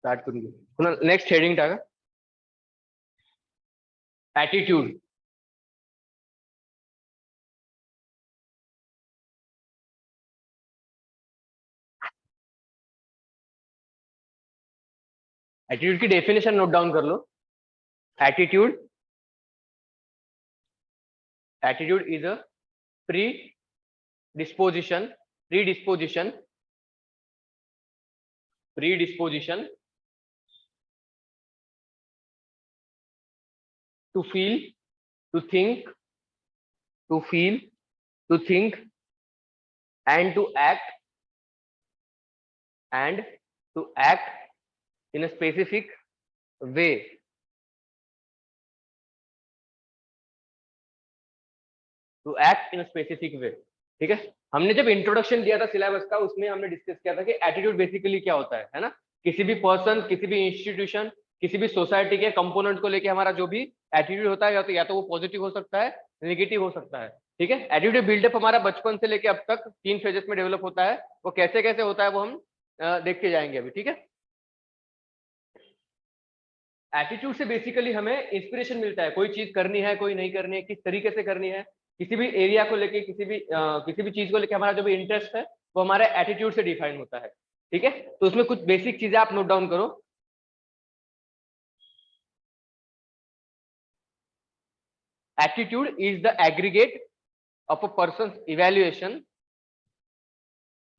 Start करूंगी next heading टाका attitude attitude की डेफिनेशन नोट डाउन कर लो attitude attitude is a predisposition to feel to think and to act in a specific way ठीक है। हमने जब इंट्रोडक्शन दिया था सिलेबस का उसमें हमने डिस्कस किया था कि एटीट्यूड बेसिकली क्या होता है ना, किसी भी पर्सन किसी भी इंस्टीट्यूशन किसी भी सोसाइटी के कंपोनेंट को लेके हमारा जो भी एटीट्यूड होता है या तो वो पॉजिटिव हो सकता है नेगेटिव हो सकता है। ठीक है, एटीट्यूड बिल्डअप हमारा बचपन से लेके अब तक 3 फेजेस में डेवलप होता है, वो कैसे कैसे होता है वो हम देख के जाएंगे अभी। ठीक है, एटीट्यूड से बेसिकली हमें इंस्पिरेशन मिलता है, कोई चीज करनी है कोई नहीं करनी है, किस तरीके से करनी है, किसी भी एरिया को लेके किसी भी चीज को लेके हमारा जो भी इंटरेस्ट है वो हमारे एटीट्यूड से डिफाइन होता है। ठीक है, तो उसमें कुछ बेसिक चीजें आप नोट डाउन करो। Attitude is the aggregate of a persons evaluation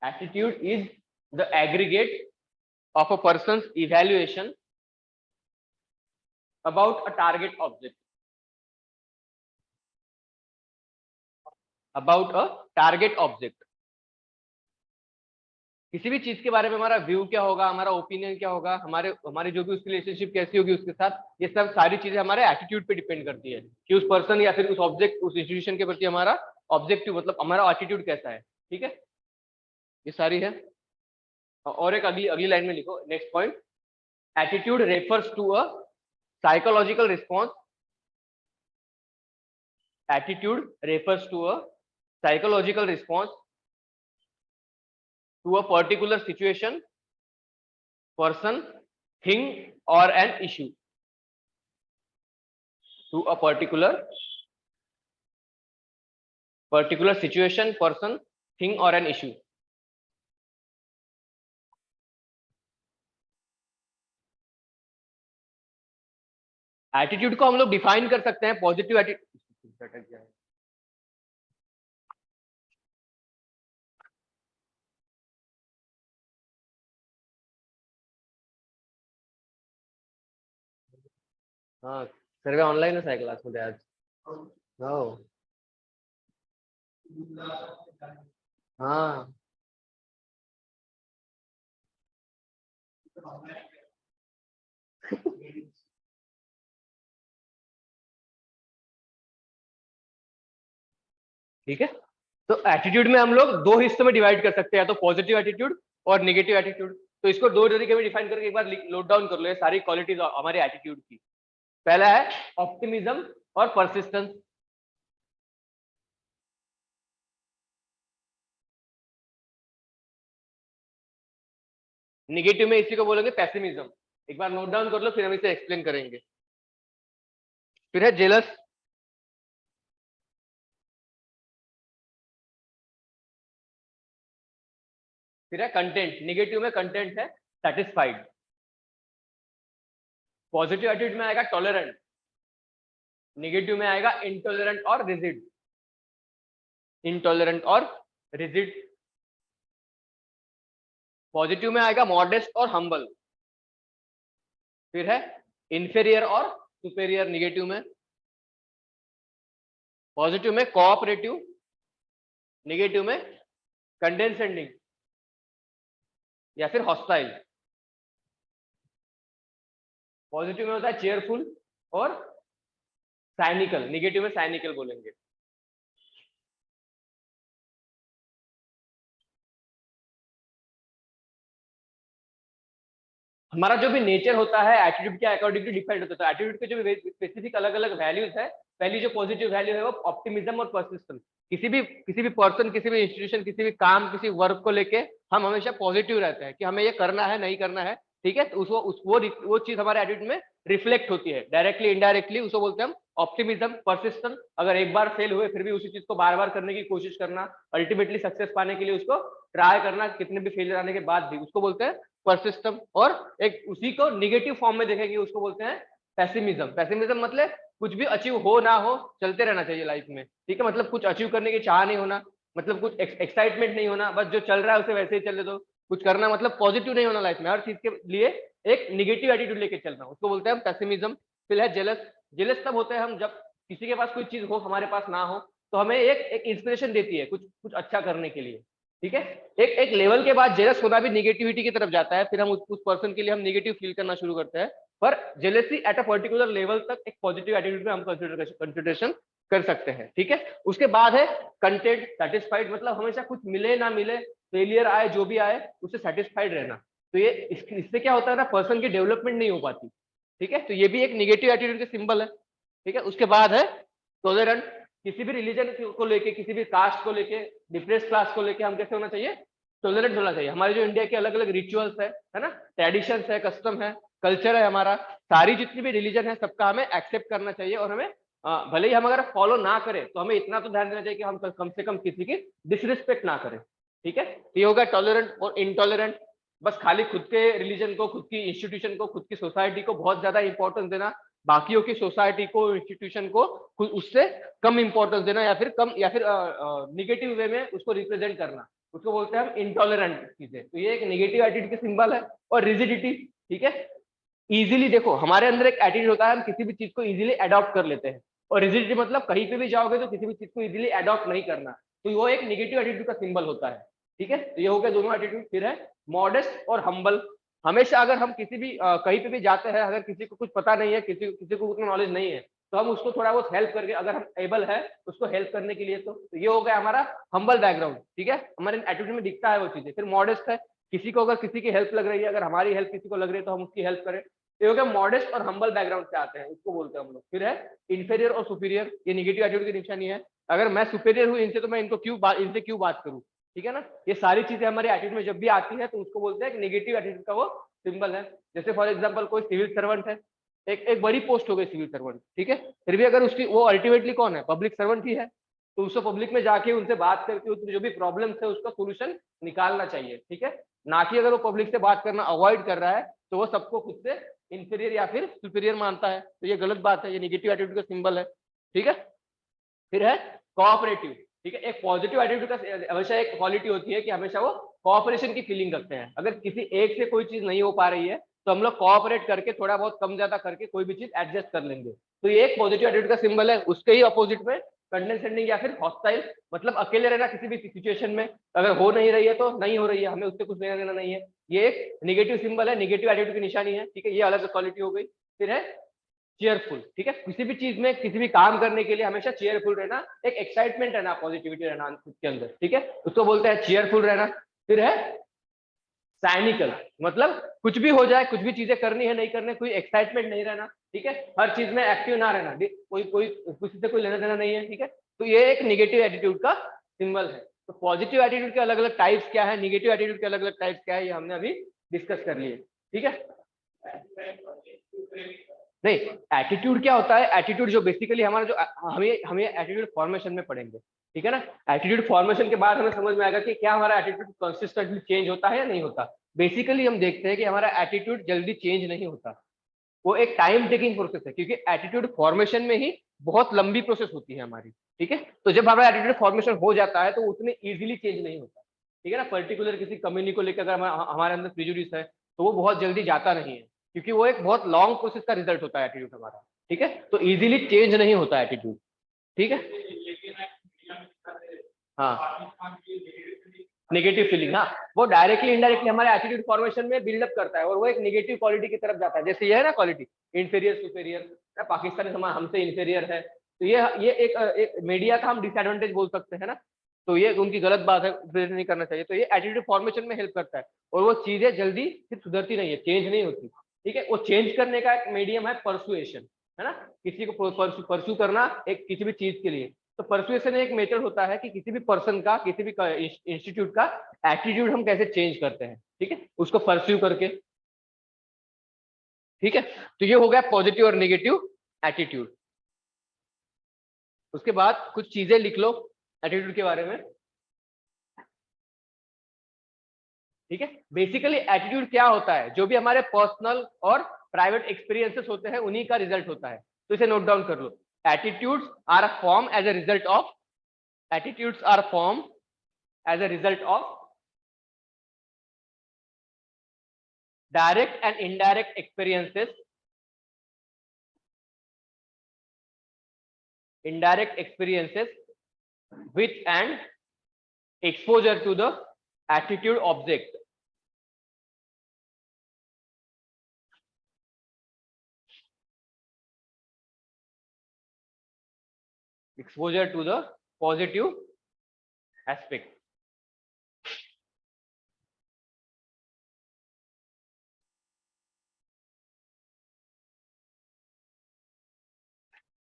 attitude is the aggregate of a persons evaluation about a target object किसी भी चीज के बारे में हमारा व्यू क्या होगा, हमारा ओपिनियन क्या होगा, हमारी जो भी उसकी रिलेशनशिप कैसी होगी उसके साथ, ये सब सारी चीजें हमारे एटीट्यूड पे डिपेंड करती है कि उस पर्सन या फिर उस ऑब्जेक्ट उस इंस्टीट्यूशन के प्रति हमारा ऑब्जेक्टिव मतलब हमारा एटीट्यूड कैसा है। ठीक है, ये सारी है। और एक अगली लाइन में लिखो next point, attitude refers to a psychological response attitude refers to a psychological response to a particular situation, person, thing or an issue. To a particular situation, person, thing or an issue. Attitude को हम लोग define कर सकते हैं positive attitude. हाँ, सर्वे ऑनलाईनच आहे क्लासमध्ये आज। हो हाँ ठीक है, तो एटीट्यूड में हम लोग 2 हिस्सों में डिवाइड कर सकते हैं, तो पॉजिटिव एटीट्यूड और नेगेटिव एटीट्यूड। तो इसको 2 तरीके में डिफाइन करके एक बार नोट डाउन कर लो ये सारी क्वालिटीज हमारे एटीट्यूड की। पहला है ऑप्टिमिज्म और परसिस्टेंस। नेगेटिव में इसी को बोलेंगे पेसिमिज्म। एक बार नोट डाउन कर लो फिर हम इसे एक्सप्लेन करेंगे। फिर है जेलस, फिर है कंटेंट। नेगेटिव में कंटेंट है सेटिस्फाइड। पॉजिटिव एटीट्यूड में आएगा टॉलरेंट, नेगेटिव में आएगा इंटॉलरेंट और रिजिड। पॉजिटिव में आएगा मॉडेस्ट और हम्बल। फिर है इंफीरियर और सुपेरियर नेगेटिव में। पॉजिटिव में कोऑपरेटिव, नेगेटिव में कंडेंसेंडिंग या फिर हॉस्टाइल। पॉजिटिव में होता है चेयरफुल और साइनिकल, नेगेटिव में साइनिकल बोलेंगे। हमारा जो भी नेचर होता है एटीट्यूड के अकॉर्डिंगली डिफाइंड होता है। एटीट्यूड के जो स्पेसिफिक अलग अलग वैल्यूज है, पहली जो पॉजिटिव वैल्यू है वो ऑप्टिमिज्म और परसिस्टेंस। किसी भी पर्सन, किसी भी इंस्टीट्यूशन, किसी भी काम, किसी वर्क को लेके हम हमेशा पॉजिटिव रहते हैं कि हमें ये करना है, नहीं करना है, ठीक है। तो वो चीज हमारे एटीट्यूड में रिफ्लेक्ट होती है डायरेक्टली इनडायरेक्टली, उसको बोलते हैं हम ऑप्टिमिज्म। परसिस्टेंस, अगर एक बार फेल हुए फिर भी उसी चीज को बार बार करने की कोशिश करना, अल्टीमेटली सक्सेस पाने के लिए उसको ट्राई करना, कितने भी फेलियर आने के बाद भी, उसको बोलते हैं परसिस्टम। और एक उसी को निगेटिव फॉर्म में देखेंगे, उसको बोलते हैं पेसिमिज्म। पेसिमिज्म मतलब कुछ भी अचीव हो ना हो, चलते रहना चाहिए लाइफ में, ठीक है। मतलब कुछ अचीव करने की चाह नहीं होना, मतलब कुछ एक्साइटमेंट नहीं होना, बस जो चल रहा है उसे वैसे ही चलने दो। कुछ करना मतलब पॉजिटिव नहीं होना लाइफ में, हर चीज के लिए एक निगेटिव एटीट्यूड लेके चलना, उसको बोलते हैं हम पेसिमिज्म। फिर है जेलस। जेलस तब होते हैं हम जब किसी के पास कोई चीज हो, हमारे पास ना हो, तो हमें एक इंस्पिरेशन देती है कुछ कुछ अच्छा करने के लिए, ठीक है। एक लेवल के बाद जेलस होना भी निगेटिविटी की तरफ जाता है, फिर हम उस पर्सन के लिए हम निगेटिव फील करना शुरू करते हैं। पर jealousy at a particular level तक एक पॉजिटिव एटीट्यूड में हम कंसिडरेशन कर सकते हैं, ठीक है। उसके बाद है कंटेंट, सेटिस्फाइड, मतलब हमेशा कुछ मिले ना मिले, फेलियर आए जो भी आए, उससे सेटिस्फाइड रहना। तो ये इससे क्या होता है ना, पर्सन की डेवलपमेंट नहीं हो पाती, ठीक है। तो ये भी एक निगेटिव एटीट्यूड के सिंबल है, ठीक है। उसके बाद है टॉलरेंट। किसी भी रिलीजन को लेके, किसी भी कास्ट को लेके, डिफरेंस क्लास को लेके हम कैसे होना चाहिए, टॉलरेंट होना चाहिए। हमारे जो इंडिया के अलग अलग रिचुअल्स है ना, ट्रेडिशंस है, कस्टम है, कल्चर है हमारा, सारी जितनी भी रिलीजन है सबका हमें एक्सेप्ट करना चाहिए। और हमें भले ही हम अगर फॉलो ना करें तो हमें इतना तो ध्यान देना चाहिए कि हम कम से कम किसी की डिसरिस्पेक्ट ना करें, ठीक है। ये होगा टॉलरेंट। और इनटॉलरेंट, बस खाली खुद के रिलीजन को, खुद की इंस्टीट्यूशन को, खुद की सोसाइटी को बहुत ज्यादा इंपॉर्टेंस देना, बाकियों की सोसाइटी को, इंस्टीट्यूशन को उससे कम इंपॉर्टेंस देना, या फिर निगेटिव वे में उसको रिप्रेजेंट करना, उसको बोलते हैं हम इंटॉलरेंट चीजें। तो ये एक नेगेटिव एटीट्यूड के सिंबल है। और रिजिडिटी, ठीक है। इजीली, देखो हमारे अंदर एक एटीट्यूड होता है, हम किसी भी चीज को इजीली अडॉप्ट कर लेते हैं। और रिजिडिटी मतलब कहीं पे भी जाओगे तो किसी भी चीज को इजीली अडॉप्ट नहीं करना, तो वो एक नेगेटिव एटीट्यूड का सिंबल होता है, ठीक है। तो ये हो गया दोनों एटीट्यूड। फिर है मॉडेस्ट और हम्बल। हमेशा अगर हम किसी भी कहीं पे भी जाते हैं, अगर किसी को कुछ पता नहीं है, किसी को उतना नॉलेज नहीं है, तो हम उसको थोड़ा बहुत हेल्प करके, अगर हम एबल है उसको हेल्प करने के लिए, तो ये हो गया हमारा हम्बल बैकग्राउंड, ठीक है। हमारे एटीट्यूड में दिखता है वो चीजें। फिर मॉडेस्ट है, किसी को अगर किसी की हेल्प लग रही है, अगर हमारी हेल्प किसी को लग रही है तो हम उसकी हेल्प करें। ये हो गया मॉडेस्ट और हम्बल बैकग्राउंड से आते हैं, उसको बोलते हैं हम लोग। फिर है इन्फीरियर और सुपीरियर। ये निगेटिव एटीट्यूड की निशानी है। अगर मैं सुपीरियर हूँ इनसे, तो मैं इनसे क्यों बात करूँ, ठीक है ना। ये सारी चीजें हमारे एटीट्यूड में जब भी आती है तो उसको बोलते हैं नेगेटिव एटीट्यूड का वो सिंबल है। जैसे फॉर एग्जांपल कोई सिविल सर्वेंट है, एक बड़ी पोस्ट हो गई सिविल सर्वेंट, ठीक है। फिर भी अगर उसकी, वो अल्टीमेटली कौन है, पब्लिक सर्वेंट ही है, तो उसको पब्लिक में जाके उनसे बात करके उसमें जो भी प्रॉब्लम्स है उसका सोल्यूशन निकालना चाहिए, ठीक है। ना कि अगर वो पब्लिक से बात करना अवॉइड कर रहा है तो वो सबको खुद से इंफीरियर या फिर सुपीरियर मानता है, तो ये गलत बात है, ये नेगेटिव एटीट्यूड का सिंबल है, ठीक है। फिर है कोऑपरेटिव, ठीक है। एक पॉजिटिव एटीट्यूड का हमेशा एक क्वालिटी होती है कि हमेशा वो कोऑपरेशन की फीलिंग रखते हैं। अगर किसी एक से कोई चीज नहीं हो पा रही है तो हम लोग कोऑपरेट करके, थोड़ा बहुत कम ज्यादा करके कोई भी चीज एडजस्ट कर लेंगे, तो ये एक पॉजिटिव एटीट्यूड का सिंबल है। उसके ही अपोजिट में कंडेंसेंडिंग या फिर हॉस्टाइल, मतलब अकेले रहना किसी भी सिचुएशन में, अगर हो नहीं रही है तो नहीं हो रही है, हमें उससे कुछ लेना देना नहीं है, ये एक नेगेटिव सिंबल है, नेगेटिव एटीट्यूड की निशानी है, ठीक है। ये अलग क्वालिटी हो गई। फिर है चेयरफुल, ठीक है। किसी भी चीज में, किसी भी काम करने के लिए हमेशा चेयरफुल रहना, एक एक्साइटमेंट रहना, पॉजिटिविटी रहना खुद के अंदर, ठीक है, उसको बोलते हैं चेयरफुल रहना। फिर है साइनिकल, मतलब कुछ भी हो जाए, कुछ भी चीजें करनी है नहीं करने, कोई एक्साइटमेंट नहीं रहना, ठीक है। हर चीज में एक्टिव ना रहना, कोई कोई किसी से कोई लेना देना नहीं है, ठीक है। तो ये एक निगेटिव एटीट्यूड का सिंबल है। तो पॉजिटिव एटीट्यूड के अलग अलग टाइप्स क्या है, निगेटिव एटीट्यूड के अलग अलग टाइप्स क्या है, ये हमने अभी डिस्कस कर लिए, ठीक है। नहीं, एटीट्यूड क्या होता है, एटीट्यूड जो बेसिकली हमारा जो हमें एटीट्यूड फॉर्मेशन में पढ़ेंगे, ठीक है ना। एटीट्यूड फॉर्मेशन के बाद हमें समझ में आएगा कि क्या हमारा एटीट्यूड कंसिस्टेंटली चेंज होता है या नहीं होता। बेसिकली हम देखते हैं कि हमारा एटीट्यूड जल्दी चेंज नहीं होता, वो एक टाइम टेकिंग प्रोसेस है, क्योंकि एटीट्यूड फॉर्मेशन में ही बहुत लंबी प्रोसेस होती है हमारी, ठीक है। तो जब हमारा एटीट्यूड फॉर्मेशन हो जाता है तो उतने इजीली चेंज नहीं होता, ठीक है ना। पर्टिकुलर किसी कम्युनिटी को लेकर अगर हमारे अंदर प्रिजुडिस है तो वो बहुत जल्दी जाता नहीं है, क्योंकि वो एक बहुत लॉन्ग प्रोसेस का रिजल्ट होता है एटीट्यूड हमारा, ठीक है। तो इजीली चेंज नहीं होता एटीट्यूड, ठीक है। हाँ, नेगेटिव फीलिंग, हाँ, वो डायरेक्टली इनडायरेक्टली हमारे एटीट्यूड फॉर्मेशन में बिल्डअप करता है और वो एक नेगेटिव क्वालिटी की तरफ जाता है। जैसे ये है ना क्वालिटी, इंफीरियर सुपीरियर, पाकिस्तान हमसे इंफीरियर है, तो ये एक मीडिया का हम डिसएडवांटेज बोल सकते हैं ना, तो ये उनकी गलत बात है, प्रेजेंट नहीं करना चाहिए। तो ये एटीट्यूड फॉर्मेशन में हेल्प करता है, और वो चीजें जल्दी फिर सुधरती नहीं है, चेंज नहीं होती। ठीक है, वो चेंज करने का एक मीडियम है परसुएशन, है ना, किसी को परसू करना एक किसी भी चीज के लिए। तो परसुएशन एक मेथड होता है कि किसी भी पर्सन का, किसी भी इंस्टीट्यूट का एटीट्यूड हम कैसे चेंज करते हैं, ठीक है, उसको परस्यू करके। ठीक है, तो ये हो गया पॉजिटिव और नेगेटिव एटीट्यूड। उसके बाद कुछ चीजें लिख लो एटीट्यूड के बारे में। ठीक है, बेसिकली एटीट्यूड क्या होता है, जो भी हमारे पर्सनल और प्राइवेट एक्सपीरियंसेस होते हैं उन्हीं का रिजल्ट होता है। तो इसे नोट डाउन कर लो। Attitudes are a form as a result of, attitudes are form as a result of direct and indirect experiences, indirect experiences with and exposure to the attitude object, exposure to the positive aspect।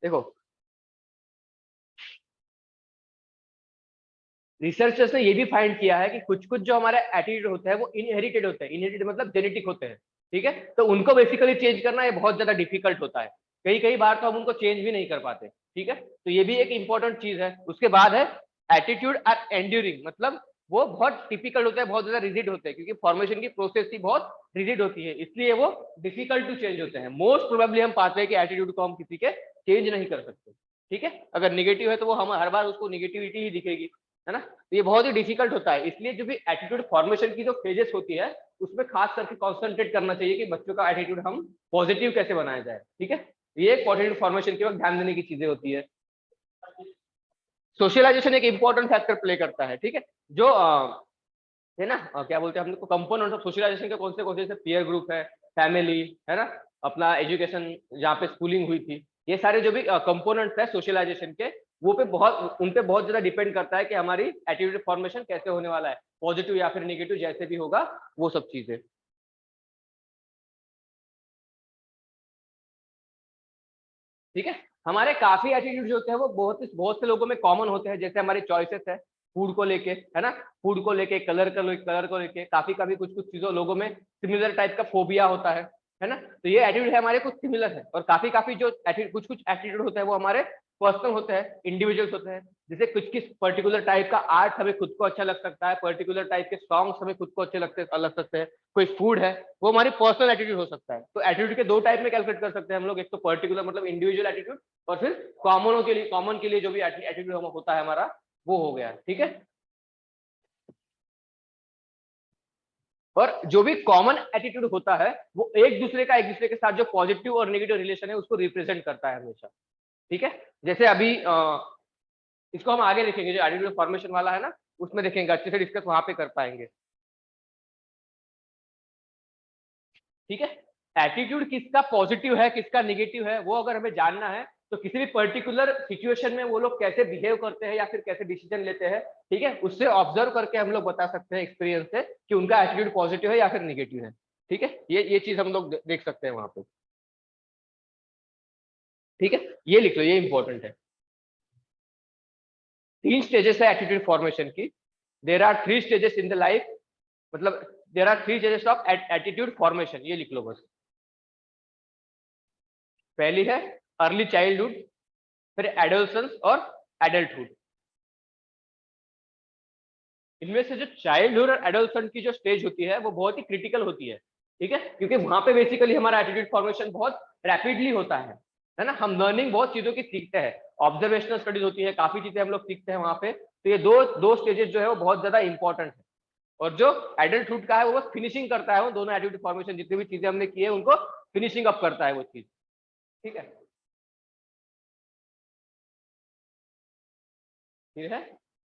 देखो researchers ने ये भी find किया है कि कुछ कुछ जो हमारा एटीट्यूड होता है वो इनहेरिटेड होते हैं, इनहेरिटेड मतलब जेनेटिक होते हैं। ठीक है, तो उनको बेसिकली चेंज करना ये बहुत ज्यादा डिफिकल्ट होता है, कई कई बार तो हम उनको चेंज भी नहीं कर पाते। ठीक है, तो ये भी एक इंपॉर्टेंट चीज है। उसके बाद है एटीट्यूड आर एंड्यूरिंग, मतलब वो बहुत टिपिकल होता है, बहुत ज्यादा रिजिड होते हैं, क्योंकि फॉर्मेशन की प्रोसेस ही बहुत रिजिड होती है, इसलिए वो डिफिकल्ट टू चेंज होते हैं। मोस्ट प्रोबेबली हम पाते हैं कि एटीट्यूड को हम किसी के चेंज नहीं कर सकते। ठीक है, अगर निगेटिव है तो वो हम हर बार उसको निगेटिविटी ही दिखेगी, है ना। तो ये बहुत ही डिफिकल्ट होता है, इसलिए जो भी एटीट्यूड फॉर्मेशन की जो फेजेस होती है उसमें खास करके कॉन्सेंट्रेट करना चाहिए कि बच्चों का एटीट्यूड हम पॉजिटिव कैसे बनाया जाए। ठीक है, ये पॉजिटिव फॉर्मेशन के वक्त ध्यान देने की चीजें होती है। सोशलाइजेशन एक इंपॉर्टेंट फैक्टर प्ले करता है। ठीक है, जो है ना, क्या बोलते हैं हम लोग को कंपोनेंट ऑफ सोशलाइजेशन के कौन से जैसे पीयर ग्रुप है, फैमिली है ना, अपना एजुकेशन जहाँ पे स्कूलिंग हुई थी, ये सारे जो भी कंपोनेंट्स है सोशलाइजेशन के, वो पे बहुत उन पे बहुत ज्यादा डिपेंड करता है कि हमारी एटीट्यूड फॉर्मेशन कैसे होने वाला है, पॉजिटिव या फिर नेगेटिव जैसे भी होगा वो सब चीजें। ठीक है, हमारे काफी एटीट्यूड होते हैं वो बहुत से लोगों में कॉमन होते हैं, जैसे हमारी चॉइसेस है फूड को लेके, है ना, फूड को लेके, कलर को लेके, काफी कभी कुछ कुछ चीजों लोगों में सिमिलर टाइप का फोबिया होता है ना। तो ये एटीट्यूड है हमारे कुछ सिमिलर है, और काफी काफी जो कुछ कुछ एटीट्यूड होता है वो हमारे पर्सनल होते हैं, इंडिविजुअल्स होते हैं। जैसे कुछ किस पर्टिकुलर टाइप का आर्ट हमें खुद को अच्छा लग सकता है, पर्टिकुलर टाइप के सॉन्ग्स हमें खुद को अच्छे लग सकते हैं, कोई फूड है, वो हमारी पर्सनल एटीट्यूड हो सकता है। तो एटीट्यूड के दो टाइप में कैलकुलेट कर सकते हैं हम लोग, एक तो पर्टिकुलर मतलब इंडिविजुअल एटीट्यूड, और फिर कॉमन के लिए जो भी एटीट्यूड होता है हमारा वो हो गया। ठीक है, और जो भी कॉमन एटीट्यूड होता है वो एक दूसरे के साथ जो पॉजिटिव और नेगेटिव रिलेशन है उसको रिप्रेजेंट करता है हमेशा। ठीक है, जैसे अभी इसको हम आगे देखेंगे, जो एटीट्यूड फॉर्मेशन वाला है ना उसमें देखेंगे, अच्छे से डिस्कस वहां पे कर पाएंगे। ठीक है, एटीट्यूड किसका पॉजिटिव है किसका निगेटिव है वो अगर हमें जानना है, तो किसी भी पर्टिकुलर सिचुएशन में वो लोग कैसे बिहेव करते हैं या फिर कैसे डिसीजन लेते हैं, ठीक है, उससे ऑब्जर्व करके हम लोग बता सकते हैं एक्सपीरियंस से कि उनका एटीट्यूड पॉजिटिव है या फिर निगेटिव है। ठीक है, ये चीज हम लोग देख सकते हैं वहां पे। ठीक है, ये लिख लो, ये इंपॉर्टेंट है। तीन स्टेजेस है एटीट्यूड फॉर्मेशन की। There are three stages in the life, मतलब there are three stages of attitude formation, ये लिख लो बस। पहली है अर्ली चाइल्डहुड, फिर एडोलसेंस और एडल्टहुड। इनमें से जो चाइल्डहुड और एडोलसेंट की जो स्टेज होती है वो बहुत ही क्रिटिकल होती है। ठीक है, क्योंकि वहां पे बेसिकली हमारा एटीट्यूड फॉर्मेशन बहुत रैपिडली होता है ना, हम लर्निंग बहुत चीजों की सीखते हैं, ऑब्जर्वेशनल स्टडीज होती है, काफी चीजें हम लोग सीखते हैं वहां पे। तो ये दो दो स्टेजेस जो है वो बहुत ज्यादा इंपॉर्टेंट है। और जो एडल्टहुड का है वो बस फिनिशिंग करता है, वो दोनों एटीट्यूड फॉर्मेशन जितनी भी चीजें हमने की है उनको फिनिशिंग अप करता है वो चीज। ठीक है, ठीक है,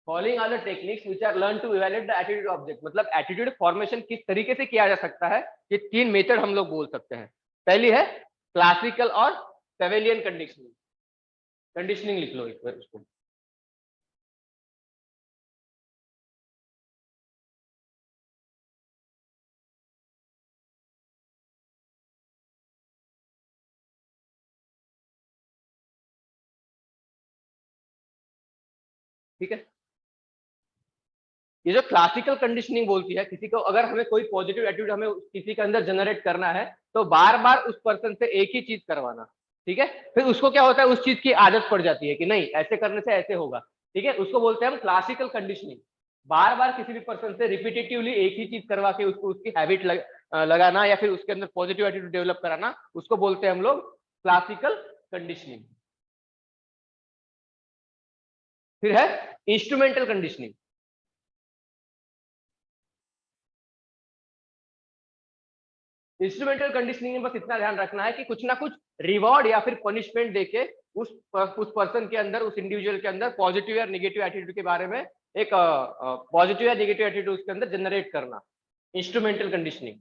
following are the techniques which are learn to evaluate the attitude object, मतलब एटीट्यूड फॉर्मेशन किस तरीके से किया जा सकता है, ये तीन मेथड हम लोग बोल सकते हैं। पहली है क्लासिकल और पेवेलियन कंडीशनिंग। कंडीशनिंग लिख लो एक बार उसको। ठीक है। ये जो क्लासिकल कंडीशनिंग बोलती है, किसी को अगर हमें कोई पॉजिटिव एटीट्यूड हमें किसी के अंदर जनरेट करना है तो बार बार उस पर्सन से एक ही चीज करवाना, ठीक है। फिर उसको क्या होता है, उस चीज की आदत पड़ जाती है कि नहीं ऐसे करने से ऐसे होगा, ठीक है। उसको बोलते हैं हम क्लासिकल कंडीशनिंग। बार बार किसी भी पर्सन से रिपीटेटिवली एक ही चीज करवा के उसको उसकी हैबिट लगाना या फिर उसके अंदर पॉजिटिव एटीट्यूड डेवलप कराना, उसको बोलते हैं हम लोग क्लासिकल कंडीशनिंग। फिर है इंस्ट्रूमेंटल कंडीशनिंग। इंस्ट्रूमेंटल कंडीशनिंग में बस इतना ध्यान रखना है कि कुछ ना कुछ रिवॉर्ड या फिर पनिशमेंट देके उस पर्सन के अंदर, उस इंडिविजुअल के अंदर पॉजिटिव या नेगेटिव एटीट्यूड के बारे में एक पॉजिटिव या नेगेटिव एटीट्यूड उसके अंदर जनरेट करना, instrumental conditioning.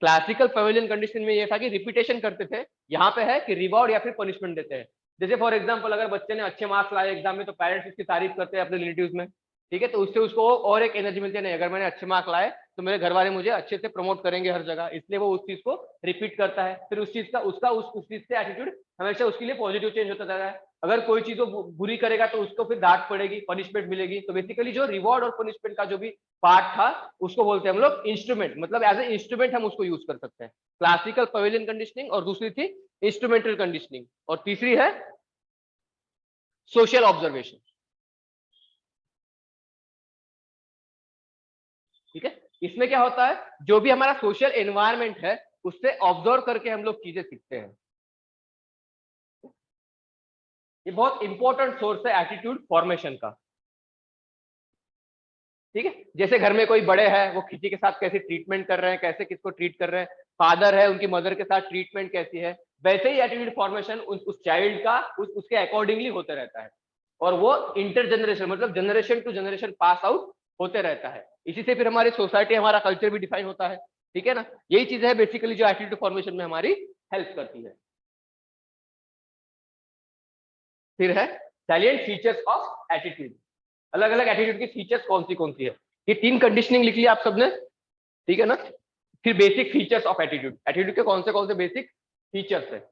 Classical pavilion condition में ये था कि रिपीटेशन करते थे, यहाँ पे है कि रिवॉर्ड या फिर पनिशमेंट देते हैं। जैसे फॉर एग्जांपल अगर बच्चे ने अच्छे मार्क्स लाए एग्जाम में तो पेरेंट्स उसकी तारीफ करते हैं अपने रिलेटिव्स में, ठीक है। तो उससे उसको और एक एनर्जी मिलती है, नहीं अगर मैंने अच्छे मार्क्स लाए तो मेरे घर वाले मुझे अच्छे से प्रमोट करेंगे हर जगह, इसलिए वो उस चीज को रिपीट करता है। फिर उस चीज का उसका उस चीज से एटीट्यूड हमेशा उसके लिए पॉजिटिव चेंज होता जाता है। अगर कोई चीज वो बुरी करेगा तो उसको फिर डांट पड़ेगी, पनिशमेंट मिलेगी। तो बेसिकली जो रिवॉर्ड और पनिशमेंट का जो भी पार्ट था उसको बोलते हैं हम लोग इंस्ट्रूमेंट, मतलब एज ए इंस्ट्रूमेंट हम उसको यूज कर सकते हैं। क्लासिकल पवेलियन कंडीशनिंग, और दूसरी थी इंस्ट्रूमेंटल कंडीशनिंग, और तीसरी है सोशल ऑब्जर्वेशन, ठीक है। इसमें क्या होता है, जो भी हमारा सोशल एनवायरनमेंट है उससे ऑब्जर्व करके हम लोग चीजें सीखते हैं। ये बहुत इंपॉर्टेंट सोर्स है एटीट्यूड फॉर्मेशन का, ठीक है। जैसे घर में कोई बड़े हैं, वो किसी के साथ कैसे ट्रीटमेंट कर रहे हैं, कैसे किसको ट्रीट कर रहे हैं, फादर है उनकी मदर के साथ ट्रीटमेंट कैसी है, वैसे ही एटीट्यूड फॉर्मेशन उस चाइल्ड का उसके अकॉर्डिंगली होते रहता है। और वो इंटर जनरेशन मतलब generation to generation pass out होते रहता है। इसी से फिर हमारी सोसाइटी, हमारा कल्चर भी डिफाइन होता है, ठीक है ना। यही चीज है बेसिकली जो एटीट्यूड फॉर्मेशन में हमारी हेल्प करती है। फिर है सैलिएंट फीचर्स ऑफ एटीट्यूड। अलग अलग एटीट्यूड की फीचर्स कौन सी है, ये तीन कंडीशनिंग लिख लिया आप सबने, ठीक है ना। फिर basic features of attitude, attitude के कौन से बेसिक फीचर्स है।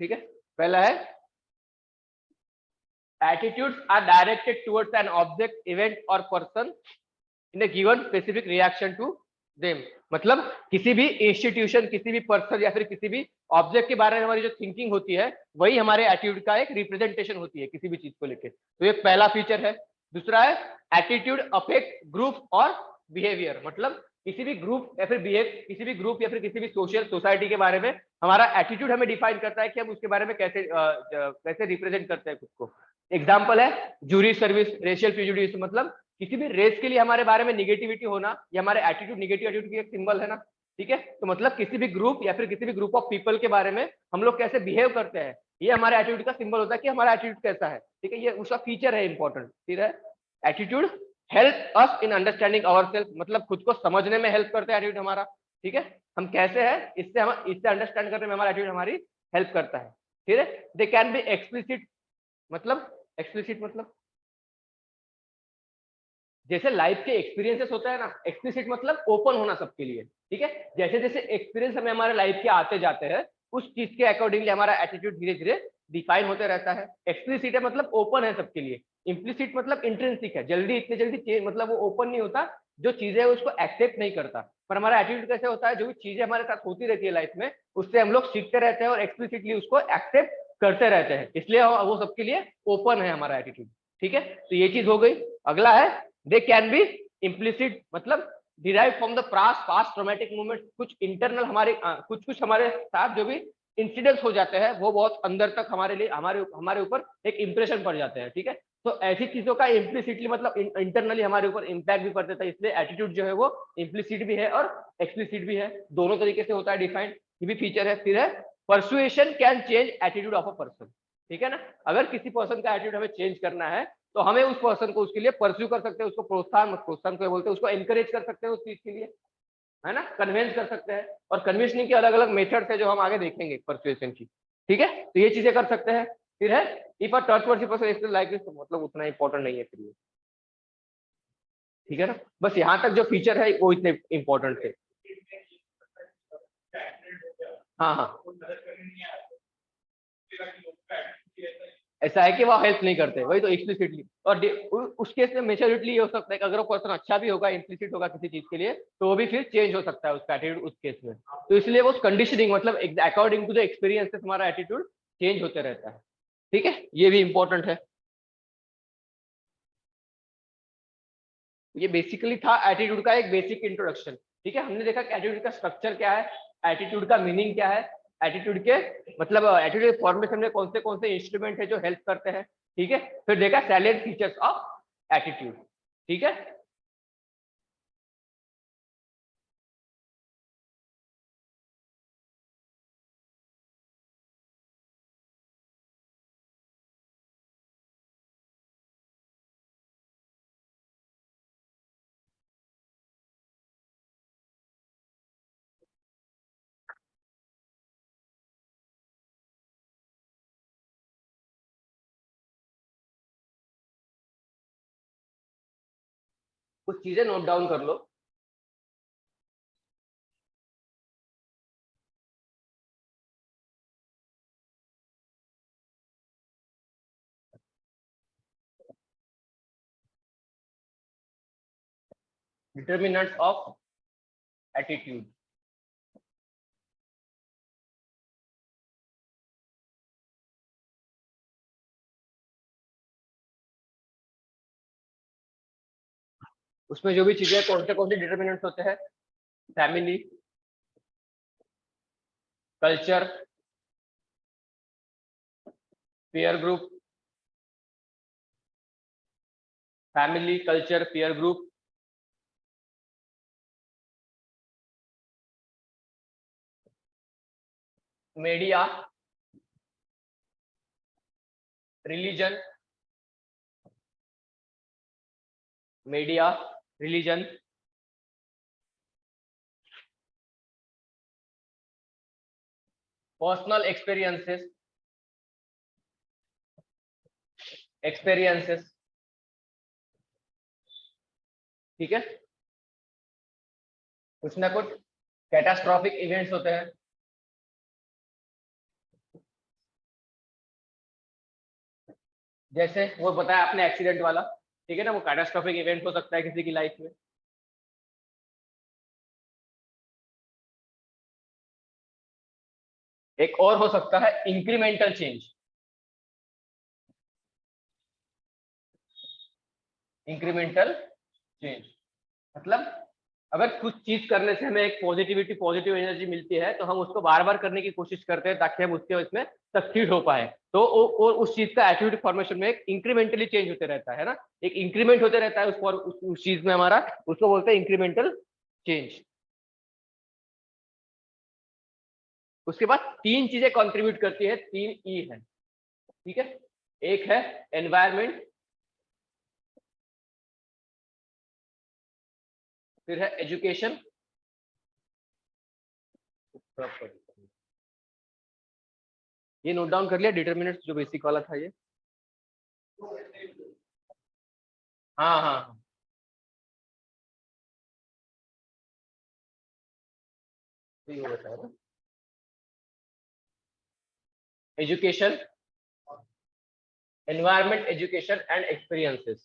ठीक है, पहला है attitudes are directed towards an object, event और person in a given specific reaction to them. मतलब किसी भी इंस्टीट्यूशन, किसी भी पर्सन या फिर किसी भी ऑब्जेक्ट के बारे में हमारी जो थिंकिंग होती है वही हमारे एटीट्यूड का एक रिप्रेजेंटेशन होती है किसी भी चीज को लेकर। तो ये पहला फीचर है। दूसरा है एटीट्यूड अफेक्ट ग्रुप और बिहेवियर, मतलब किसी भी ग्रुप या फिर बिहेव, किसी भी ग्रुप या फिर किसी भी सोशल सोसाइटी के बारे में हमारा एटीट्यूड हमें डिफाइन करता है कि हम उसके बारे में कैसे कैसे रिप्रेजेंट करते हैं खुद को। एग्जाम्पल है जूरी सर्विस, रेशियल प्रिजुडिस, मतलब किसी भी रेस के लिए हमारे बारे में निगेटिविटी होना, ये हमारे एटीट्यूड, निगेटिव एटीट्यूड की एक सिंबल है ना, ठीक है। तो मतलब किसी भी ग्रुप या फिर किसी भी ग्रुप ऑफ पीपल के बारे में हम लोग कैसे बिहेव करते हैं, ये हमारे एटीट्यूड का सिंबल होता है कि हमारा एटीट्यूड कैसा है, ठीक है। ये उसका फीचर है इंपॉर्टेंट। फिर है attitude help us in understanding ourself, मतलब खुद को समझने में हेल्प करता है एटीट्यूड हमारा, ठीक है। हम कैसे हैं इससे अंडरस्टैंड करने में हमारा एटीट्यूड हमारी हेल्प करता है। फिर है दे कैन बी एक्सप्लिसिट, मतलब एक्सप्लिसिट मतलब जैसे लाइफ के एक्सपीरियंसेस होता है ना, एक्सप्लिसिट मतलब ओपन होना सबके लिए, ठीक है। जैसे जैसे एक्सपीरियंस हमें हमारे लाइफ के आते जाते हैं उस चीज के अकॉर्डिंगली हमारा एटीट्यूड धीरे धीरे डिफाइन होते रहता है। एक्सप्लिसिट है मतलब ओपन है सबके लिए, इम्प्लिसिट मतलब इंट्रिंसिक है, जल्दी इतने जल्दी चेंज, मतलब वो ओपन नहीं होता, जो चीजें है उसको एक्सेप्ट नहीं करता। पर हमारा एटीट्यूड कैसे होता है, जो भी चीजें हमारे साथ होती रहती है लाइफ में उससे हम लोग सीखते रहते हैं और एक्सप्लिसिटली उसको एक्सेप्ट करते रहते हैं, इसलिए वो सबके लिए ओपन है हमारा एटीट्यूड, ठीक है। तो ये चीज हो गई। अगला है दे कैन बी इम्प्लिसिट, मतलब derive from the past traumatic movement, कुछ इंटरनल हमारे कुछ हमारे साथ जो भी इंसिडेंट्स हो जाते हैं वो बहुत अंदर तक हमारे लिए हमारे ऊपर एक इंप्रेशन पड़ जाते हैं, ठीक है। तो ऐसी चीजों का इम्प्लिसिटली मतलब इंटरनली हमारे ऊपर इम्पैक्ट भी पड़ता है, इसलिए एटीट्यूड जो है वो इम्प्लिसिट भी है और एक्सप्लिसिट भी है, दोनों तरीके से होता है डिफाइंड, ये भी फीचर है। फिर है persuasion can change attitude of a person, ठीक है ना। अगर किसी पर्सन का एटीट्यूड हमें चेंज करना है तो हमें उस पर्सन को उसके लिए परस्यू कर सकते हैं, उसको प्रोत्साहन प्रोत्साहन को बोलते हैं, उसको एनकरेज कर सकते हैं उस चीज के लिए, है ना, कन्विंस कर सकते हैं। और कन्विंसिंग के अलग अलग मेथड्स है जो हम आगे देखेंगे परसुएशन की, ठीक है, तो ये चीजें कर सकते हैं। फिर है if a trustworthy person is like this, मतलब उतना इंपॉर्टेंट नहीं है फिर ये, ठीक है ना, बस यहाँ तक जो फीचर है वो इतने इंपॉर्टेंट थे। हाँ हाँ, ऐसा है कि वो हेल्प नहीं करते, वही तो एक्सप्लिसिटली। और उस केस में मेच्योरिटी ये हो सकता है कि अगर वो पर्सन अच्छा भी होगा, इम्प्लिसिट होगा किसी चीज के लिए, तो वो भी फिर चेंज हो सकता है उसका एटीट्यूड उस केस में। तो इसलिए वो कंडीशनिंग, मतलब अकॉर्डिंग टू द एक्सपीरियंसेस हमारा एटीट्यूड चेंज होते रहता है, ठीक है, ये भी इंपॉर्टेंट है। ये बेसिकली था एटीट्यूड का एक बेसिक इंट्रोडक्शन, ठीक है। हमने देखा कि एटीट्यूड का स्ट्रक्चर क्या है, एटीट्यूड का मीनिंग क्या है, एटीट्यूड के मतलब एटीट्यूड फॉर्मेशन में कौन से इंस्ट्रूमेंट है जो हेल्प करते हैं, ठीक है। फिर देखा सैलिएंट फीचर्स ऑफ एटीट्यूड, ठीक है। कुछ चीजें नोट डाउन कर लो। डिटर्मिनेंट्स ऑफ एटीट्यूड, उसमें जो भी चीजें कौन से डिटर्मिनेंट्स होते हैं, family, culture, peer group, family, culture, peer group, media, religion, media, religion, personal experiences, experiences, ठीक है। कुछ ना कुछ कैटास्ट्रॉफिक इवेंट्स होते हैं, जैसे वो बताया आपने एक्सीडेंट वाला, ठीक है ना, वो कैटास्ट्रॉफिक इवेंट हो सकता है किसी की लाइफ में। एक और हो सकता है इंक्रीमेंटल चेंज, इंक्रीमेंटल चेंज मतलब अगर कुछ चीज करने से हमें एक पॉजिटिव एनर्जी मिलती है, तो हम उसको बार बार करने की कोशिश करते हैं ताकि हम उसके इसमें सक्सीड हो पाए। तो और उस चीज का एटीट्यूड फॉर्मेशन में एक इंक्रीमेंटली चेंज होते रहता है ना, एक इंक्रीमेंट होते रहता है उस चीज में हमारा, उसको बोलते हैं इंक्रीमेंटल चेंज। उसके बाद तीन चीजें कंट्रीब्यूट करती है, तीन ई है, ठीक है। एक है एनवायरमेंट, फिर है एजुकेशन, ये नोट डाउन कर लिया डिटर्मिनेंट जो बेसिक वाला था ये। हाँ हाँ हाँ, ये होता है ना, education, environment, education and experiences,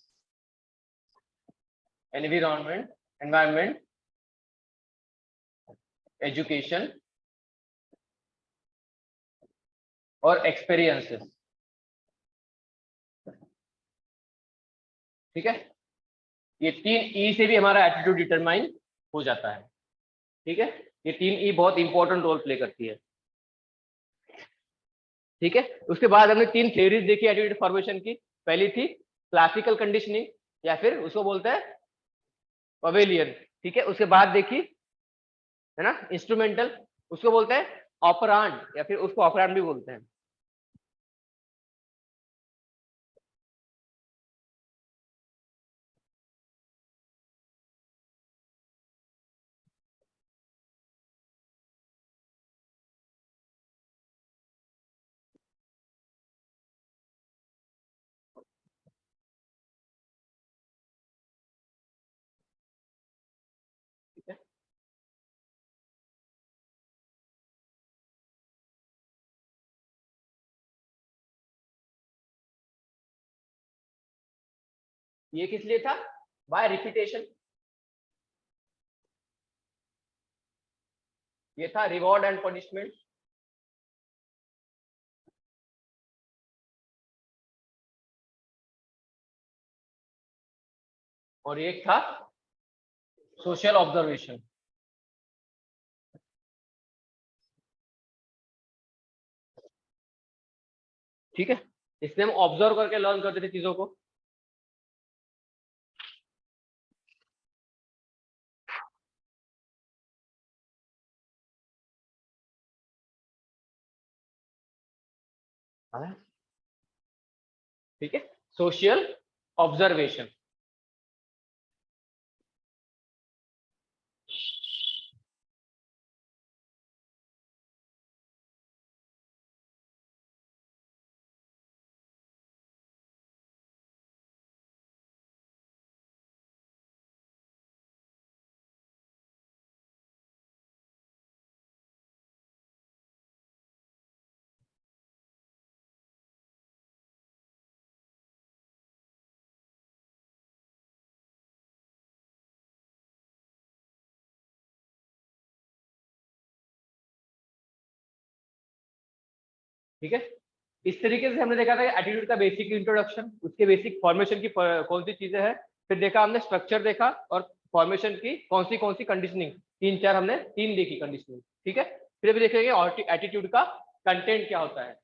environment, environment, education और एक्सपीरियंसेस, ठीक है। ये तीन ई से भी हमारा एटीट्यूड डिटरमाइन हो जाता है, ठीक है। ये तीन ई बहुत इंपॉर्टेंट रोल प्ले करती है, ठीक है। उसके बाद हमने तीन थ्योरीज देखी एटीट्यूड फॉर्मेशन की। पहली थी क्लासिकल कंडीशनिंग, या फिर उसको बोलते हैं पवेलियन, ठीक है। उसके बाद देखी, है ना, इंस्ट्रूमेंटल, उसको बोलते हैं ऑपरांड, या फिर उसको ऑपरांड भी बोलते हैं। ये किस लिए था? By repetition. ये था रिवॉर्ड एंड पनिशमेंट। और एक था सोशल ऑब्जर्वेशन। ठीक है, इसलिए हम ऑब्जर्व करके लर्न करते थे चीजों को। ठीक है, सोशल ऑब्जर्वेशन। ठीक है, इस तरीके से हमने देखा था एटीट्यूड का बेसिक इंट्रोडक्शन, उसके बेसिक फॉर्मेशन की कौन सी चीजें हैं, फिर देखा हमने स्ट्रक्चर देखा, और फॉर्मेशन की कौन सी कंडीशनिंग, तीन चार हमने तीन देखी कंडीशनिंग। ठीक है, फिर अभी देखेंगे एटीट्यूड का कंटेंट क्या होता है।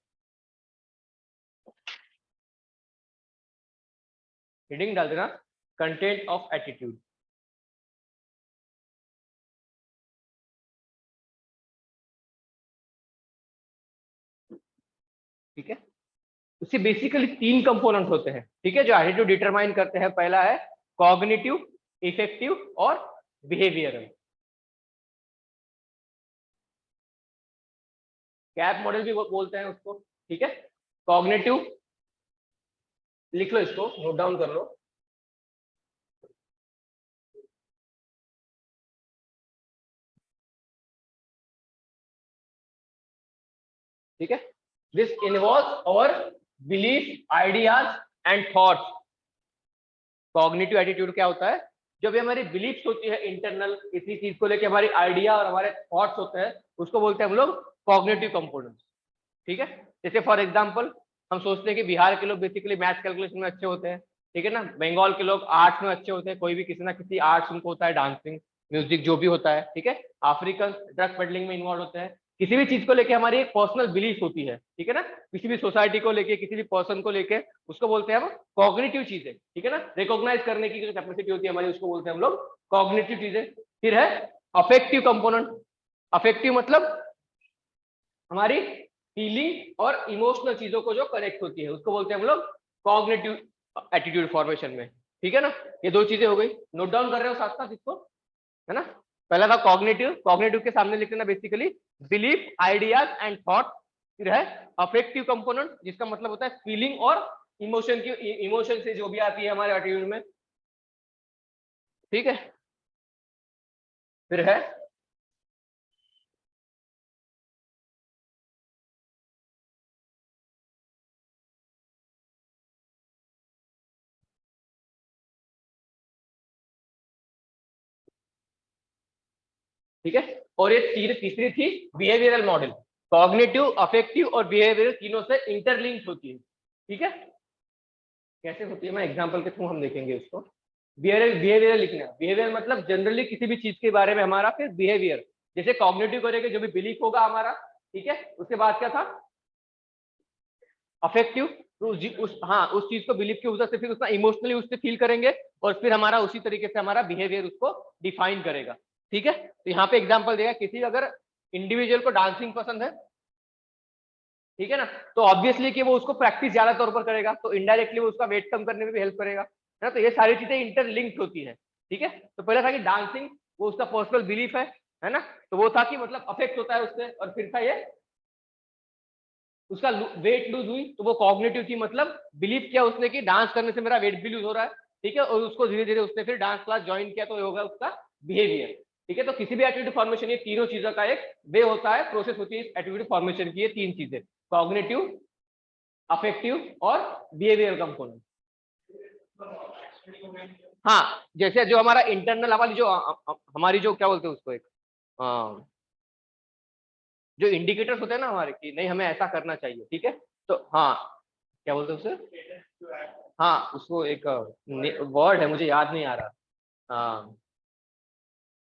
हेडिंग डाल देना, कंटेंट ऑफ एटीट्यूड। ठीक है, उसके बेसिकली तीन कंपोनेंट होते हैं। ठीक है, जो एटीट्यूड डिटरमाइन करते हैं। पहला है कॉग्निटिव, इफेक्टिव और बिहेवियरल। कैप मॉडल भी बोलते हैं उसको। ठीक है, कॉग्निटिव, लिख लो इसको, नोट डाउन कर लो। ठीक है, this involve our belief, ideas and thoughts. Cognitive attitude क्या होता है? जो भी हमारी बिलीफ्स होती है इंटरनल, किसी चीज को लेके हमारी आइडिया और हमारे थॉट्स होते हैं, उसको बोलते हैं हम लोग कॉग्निटिव कंपोनेंट्स। ठीक है, जैसे फॉर एग्जांपल हम सोचते हैं कि बिहार के लोग बेसिकली मैथ्स कैलकुलेशन में अच्छे होते हैं। ठीक है ना, बंगाल के लोग आर्ट्स में अच्छे होते हैं, कोई भी किसी ना किसी आर्ट्स उनको होता है, डांसिंग, म्यूजिक, जो भी होता है। ठीक है, अफ्रीकन ड्रग पेडलिंग में इन्वॉल्व होते हैं। किसी भी चीज को लेके हमारी एक पर्सनल बिलीफ होती है। ठीक है ना, किसी भी सोसाइटी को लेके, किसी भी पर्सन को लेके, उसको बोलते हैं हम कॉग्निटिव चीजें। ठीक है ना, रिकॉग्नाइज करने की जो कैपेसिटी होती है हमारी, उसको बोलते हैं हम लोग कॉग्निटिव चीजें। फिर है अफेक्टिव कंपोनेंट। अफेक्टिव मतलब हमारी फीलिंग और इमोशनल चीजों को जो कनेक्ट होती है, उसको बोलते हैं हम लोग कॉग्निटिव एटीट्यूड फॉर्मेशन में। ठीक है ना, ये दो चीजें हो गई, नोट डाउन कर रहे हो साथ साथ इसको, है ना। पहला था कॉग्निटिव, कॉग्निटिव के सामने लिख लेना basically belief, ideas and thought. फिर है अफेक्टिव कंपोनेंट, जिसका मतलब होता है फीलिंग और इमोशन की, इमोशन से जो भी आती है हमारे एटीट्यूड में। ठीक है, फिर है ठीक है, और ये तीसरी थी बिहेवियरल मॉडल। कॉग्निटिव, अफेक्टिव और बिहेवियरल तीनों से इंटरलिंक्ड होती है। ठीक है, कैसे होती है, मैं एग्जांपल के थ्रू हम देखेंगे उसको। बिहेवियर, बिहेवियर लिखना, बिहेवियर मतलब जनरली किसी भी चीज के बारे में हमारा फिर बिहेवियर, जैसे कॉग्निटिव करेंगे जो भी बिलीफ होगा हमारा। ठीक है, उसके बाद क्या था अफेक्टिव, तो हाँ उस चीज को बिलीफ के वजह से फिर उसका इमोशनली उससे फील करेंगे, और फिर हमारा उसी तरीके से हमारा बिहेवियर उसको डिफाइन करेगा। ठीक है, तो यहाँ पे एग्जाम्पल देगा, किसी अगर इंडिविजुअल को डांसिंग पसंद है, ठीक है ना, तो ऑब्वियसली कि वो उसको प्रैक्टिस ज्यादा तौर पर करेगा, तो इनडायरेक्टली वो उसका वेट कम करने में भी हेल्प करेगा, है ना। तो ये सारी चीजें इंटरलिंक्ड होती है। ठीक है, तो पहले था कि डांसिंग वो उसका पर्सनल बिलीफ है ना, तो वो था कि मतलब अफेक्ट होता है उससे। और फिर था ये उसका वेट लूज हुई, तो वो कॉग्निटिव थी, मतलब बिलीव किया उसने कि डांस करने से मेरा वेट भी लूज हो रहा है। ठीक है, और उसको धीरे धीरे उसने फिर डांस क्लास ज्वाइन किया, तो ये होगा उसका बिहेवियर। ठीक है, तो किसी भी एटीट्यूड फॉर्मेशन ये तीनों चीजों का एक वे होता है, प्रोसेस होती है इस एटीट्यूड फॉर्मेशन की, ये तीन चीजें, कॉग्निटिव, अफेक्टिव और बिहेवियर कंपोनेंट। हाँ, जैसे जो हमारा इंटरनल वाली जो हमारी जो क्या बोलते हैं उसको, एक जो इंडिकेटर्स होते हैं ना हमारे कि नहीं हमें ऐसा करना चाहिए, ठीक है। तो हाँ, क्या बोलते हैं उसे, हाँ उसको एक वर्ड है मुझे याद नहीं आ रहा। हाँ,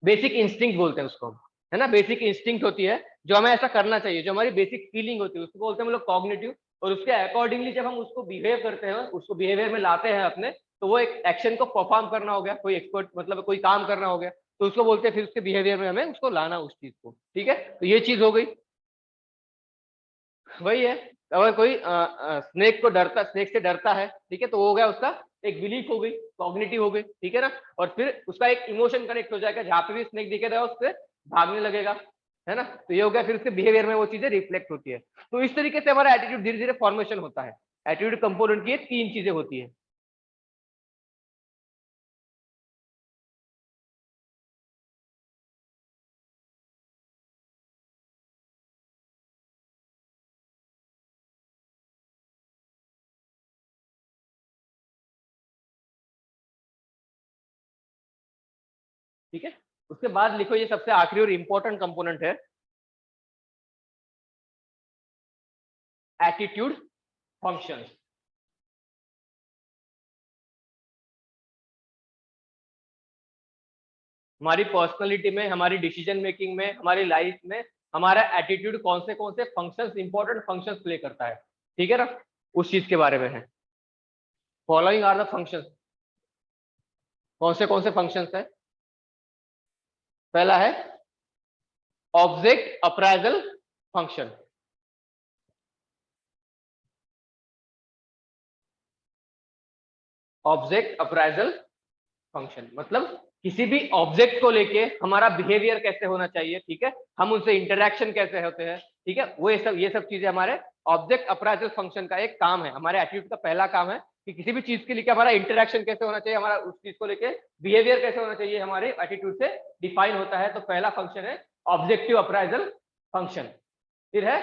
बेसिक इंस्टिंक्ट बोलते हैं उसको हम, है ना। बेसिक इंस्टिंक्ट होती है जो हमें ऐसा करना चाहिए, जो हमारी बेसिक फीलिंग होती है उसको बोलते हैं हम लोग कॉग्निटिव। और उसके अकॉर्डिंगली जब हम उसको बिहेव करते हैं, उसको बिहेवियर में लाते हैं अपने, तो वो एक एक्शन को परफॉर्म करना हो गया, कोई एक्सपर्ट मतलब कोई काम करना हो गया, तो उसको बोलते हैं फिर उसके बिहेवियर में हमें उसको लाना उस चीज को, ठीक है। तो ये चीज हो गई, वही है। अगर कोई स्नेक से डरता है, ठीक है, तो वो हो गया उसका एक बिलीफ हो गई, कॉग्निटिव हो गई, ठीक है ना। और फिर उसका एक इमोशन कनेक्ट हो जाएगा, जहां पे भी स्नेक दिखेगा उससे भागने लगेगा, है ना। तो ये हो गया, फिर उसके बिहेवियर में वो चीजें रिफ्लेक्ट होती है। तो इस तरीके से हमारा एटीट्यूड धीरे धीरे फॉर्मेशन होता है। एटीट्यूड कंपोनेंट की 3 चीजें होती है, ठीक है। उसके बाद लिखो, ये सबसे आखिरी और इंपॉर्टेंट कंपोनेंट है, एटीट्यूड फंक्शन। हमारी पर्सनैलिटी में, हमारी डिसीजन मेकिंग में, हमारी लाइफ में हमारा एटीट्यूड कौन से फंक्शंस, इंपॉर्टेंट फंक्शंस प्ले करता है, ठीक है ना। उस चीज के बारे में है। फॉलोइंग आर द फंक्शंस, कौन से फंक्शंस है। पहला है object appraisal function. Object appraisal function मतलब किसी भी ऑब्जेक्ट को लेके हमारा बिहेवियर कैसे होना चाहिए, ठीक है, हम उनसे इंटरेक्शन कैसे होते हैं, ठीक है, वो ये सब चीजें हमारे ऑब्जेक्ट अप्राइजल फंक्शन का एक काम है। हमारे एटीट्यूड का पहला काम है कि किसी भी चीज के लेके हमारा इंटरेक्शन कैसे होना चाहिए, हमारा उस चीज को लेके बिहेवियर कैसे होना चाहिए, हमारे एटीट्यूड से डिफाइन होता है। तो पहला फंक्शन है ऑब्जेक्टिव अप्राइजल फंक्शन। फिर है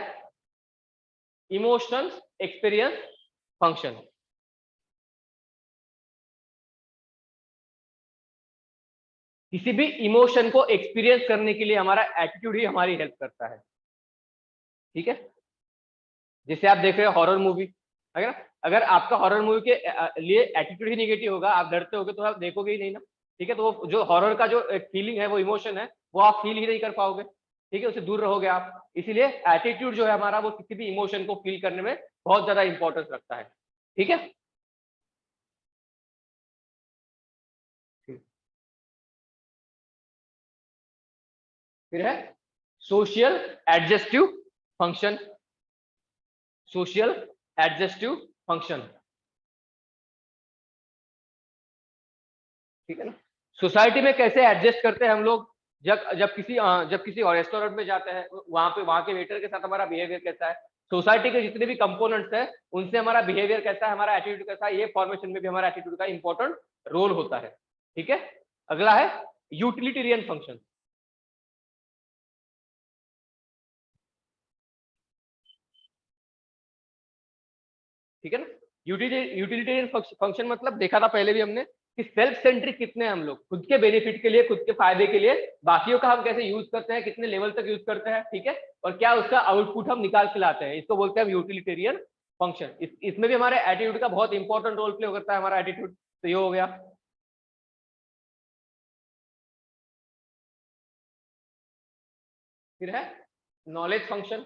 इमोशनल एक्सपीरियंस फंक्शन। किसी भी इमोशन को एक्सपीरियंस करने के लिए हमारा एटीट्यूड ही हमारी हेल्प करता है, ठीक है। जैसे आप देख रहे हो हॉरर मूवी, अगर अगर आपका हॉरर मूवी के लिए एटीट्यूड ही निगेटिव होगा, आप डरते होगे, तो आप देखोगे ही नहीं ना, ठीक है। तो वो जो हॉरर का जो फीलिंग है, वो इमोशन है, वो आप फील ही नहीं कर पाओगे, ठीक है, उससे दूर रहोगे आप। इसीलिए एटीट्यूड जो है हमारा, वो किसी भी इमोशन को फील करने में बहुत ज्यादा इंपॉर्टेंस रखता है, ठीक है। फिर है सोशल एडजस्टिव फंक्शन। सोशल एडजस्टिव फंक्शन, ठीक है ना। सोसाइटी में कैसे एडजस्ट करते हैं हम लोग, जब किसी और रेस्टोरेंट में जाते हैं, वहां के वेटर के साथ हमारा बिहेवियर कैसा है, सोसाइटी के जितने भी कंपोनेंट्स है उनसे हमारा बिहेवियर कैसा है, हमारा एटीट्यूड कैसा है, ये फॉर्मेशन में भी हमारा एटीट्यूड का इंपॉर्टेंट रोल होता है, ठीक है। अगला है यूटिलिटेरियन फंक्शन, ठीक है ना। यूटिलिटेरियन फंक्शन मतलब देखा था पहले भी हमने कि सेल्फ सेंट्रिक कितने हैं हम लोग, खुद के बेनिफिट के लिए, खुद के फायदे के लिए, बाकियों का हम कैसे यूज करते हैं, कितने लेवल तक यूज करते हैं, ठीक है, और क्या उसका आउटपुट हम निकाल के लाते हैं, इसको बोलते हैं यूटिलिटेरियन फंक्शन। इसमें भी हमारे एटीट्यूड का बहुत इंपॉर्टेंट रोल प्ले करता है हमारा एटीट्यूड। तो ये हो गया। फिर है नॉलेज फंक्शन।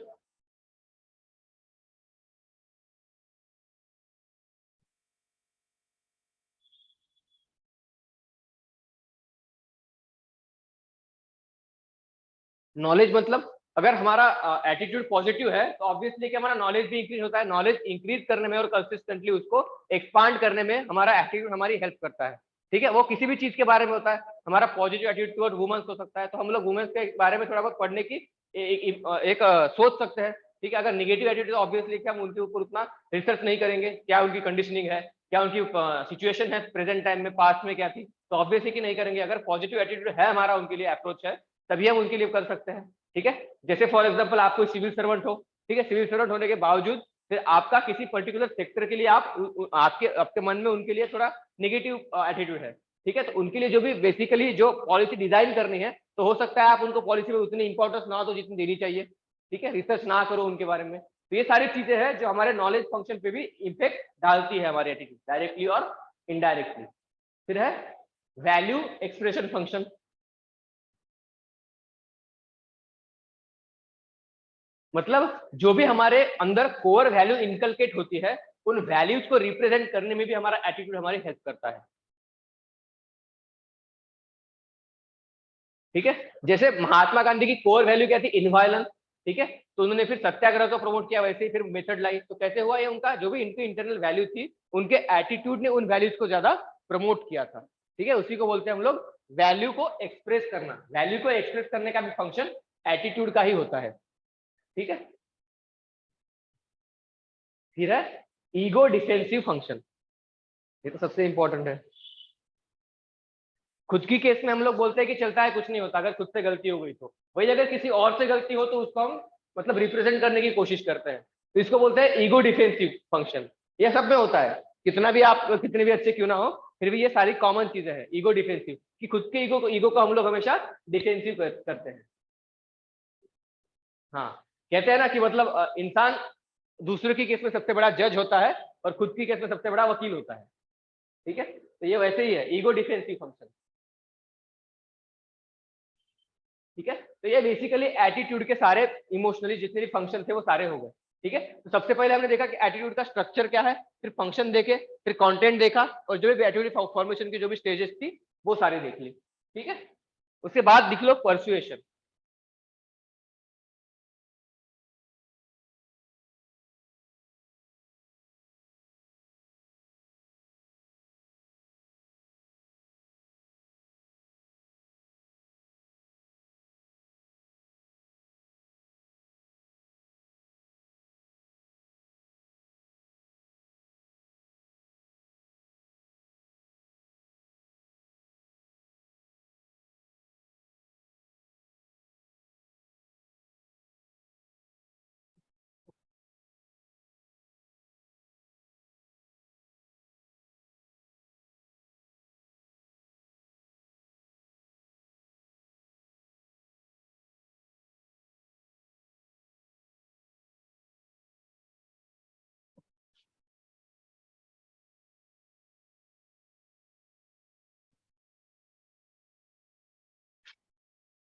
नॉलेज मतलब अगर हमारा एटीट्यूड पॉजिटिव है, तो ऑब्वियसली कि हमारा नॉलेज भी इंक्रीज होता है। नॉलेज इंक्रीज करने में और कंसिस्टेंटली उसको एक्सपांड करने में हमारा एटीट्यूड हमारी हेल्प करता है, ठीक है। वो किसी भी चीज के बारे में होता है। हमारा पॉजिटिव एटीट्यूड टुवर्ड वुमेन्स हो सकता है, तो हम लोग वुमेन्स के बारे में थोड़ा बहुत पढ़ने की सोच सकते हैं, ठीक है। अगर निगेटिव एटीट्यूड, ऑब्वियसली कि हम उनके ऊपर उतना रिसर्च नहीं करेंगे, क्या उनकी कंडीशनिंग है, क्या उनकी सिचुएशन है प्रेजेंट टाइम में, पास्ट में क्या थी, तो ऑब्वियसली कि नहीं करेंगे। अगर पॉजिटिव एटीट्यूड है हमारा उनके लिए, अप्रोच है, तभी हम उनके लिए कर सकते हैं, ठीक है। जैसे फॉर एग्जाम्पल आप कोई सिविल सर्वेंट हो, ठीक है, सिविल सर्वेंट होने के बावजूद फिर आपका किसी पर्टिकुलर सेक्टर के लिए आप आपके आपके मन में उनके लिए थोड़ा नेगेटिव एटीट्यूड है, ठीक है, तो उनके लिए जो भी बेसिकली जो पॉलिसी डिजाइन करनी है, तो हो सकता है आप उनको पॉलिसी में उतनी इंपॉर्टेंस ना दो जितनी देनी चाहिए, ठीक है, रिसर्च ना करो उनके बारे में। तो ये सारी चीजें हैं जो हमारे नॉलेज फंक्शन पे भी इम्पेक्ट डालती है, हमारे एटीट्यूड डायरेक्टली और इनडायरेक्टली। फिर है वैल्यू एक्सप्रेशन फंक्शन। मतलब जो भी हमारे अंदर कोर वैल्यू इनकलकेट होती है, उन वैल्यूज को रिप्रेजेंट करने में भी हमारा एटीट्यूड हमारी हेल्प करता है, ठीक है। जैसे महात्मा गांधी की कोर वैल्यू क्या थी, इनवायलेंस, ठीक है, तो उन्होंने फिर सत्याग्रह को प्रमोट किया, वैसे ही फिर मेथड लाई, तो कैसे हुआ ये, उनका जो भी इनकी इंटरनल वैल्यू थी, उनके एटीट्यूड ने उन वैल्यूज को ज्यादा प्रमोट किया था, ठीक है। उसी को बोलते हैं हम लोग वैल्यू को एक्सप्रेस करना। वैल्यू को एक्सप्रेस करने का भी फंक्शन एटीट्यूड का ही होता है, ठीक है। फिर है ईगो डिफेंसिव फंक्शन, ये तो सबसे इंपॉर्टेंट है। खुद की केस में हम लोग बोलते हैं कि चलता है, कुछ नहीं होता, अगर खुद से गलती हो गई तो। वही अगर किसी और से गलती हो तो उसको हम मतलब रिप्रेजेंट करने की कोशिश करते हैं, तो इसको बोलते हैं ईगो डिफेंसिव फंक्शन। ये सब में होता है, कितना भी आप कितने भी अच्छे क्यों ना हो, फिर भी ये सारी कॉमन चीजें हैं। ईगो डिफेंसिव कि खुद के ईगो को हम लोग हमेशा डिफेंसिव करते हैं। हाँ, कहते हैं ना कि मतलब इंसान दूसरे की केस में सबसे बड़ा जज होता है और खुद की केस में सबसे बड़ा वकील होता है, ठीक है। तो ये वैसे ही है, ईगो डिफेंसिव फंक्शन, ठीक है। तो ये बेसिकली एटीट्यूड के सारे इमोशनली जितने भी फंक्शन थे वो सारे हो गए, ठीक है। तो सबसे पहले हमने देखा कि एटीट्यूड का स्ट्रक्चर क्या है, फिर फंक्शन देखे, फिर कंटेंट देखा, और जो भी एटीट्यूड फॉर्मेशन की जो भी स्टेजेस थी वो सारे देख ली, ठीक है। उसके बाद लिख लो persuasion.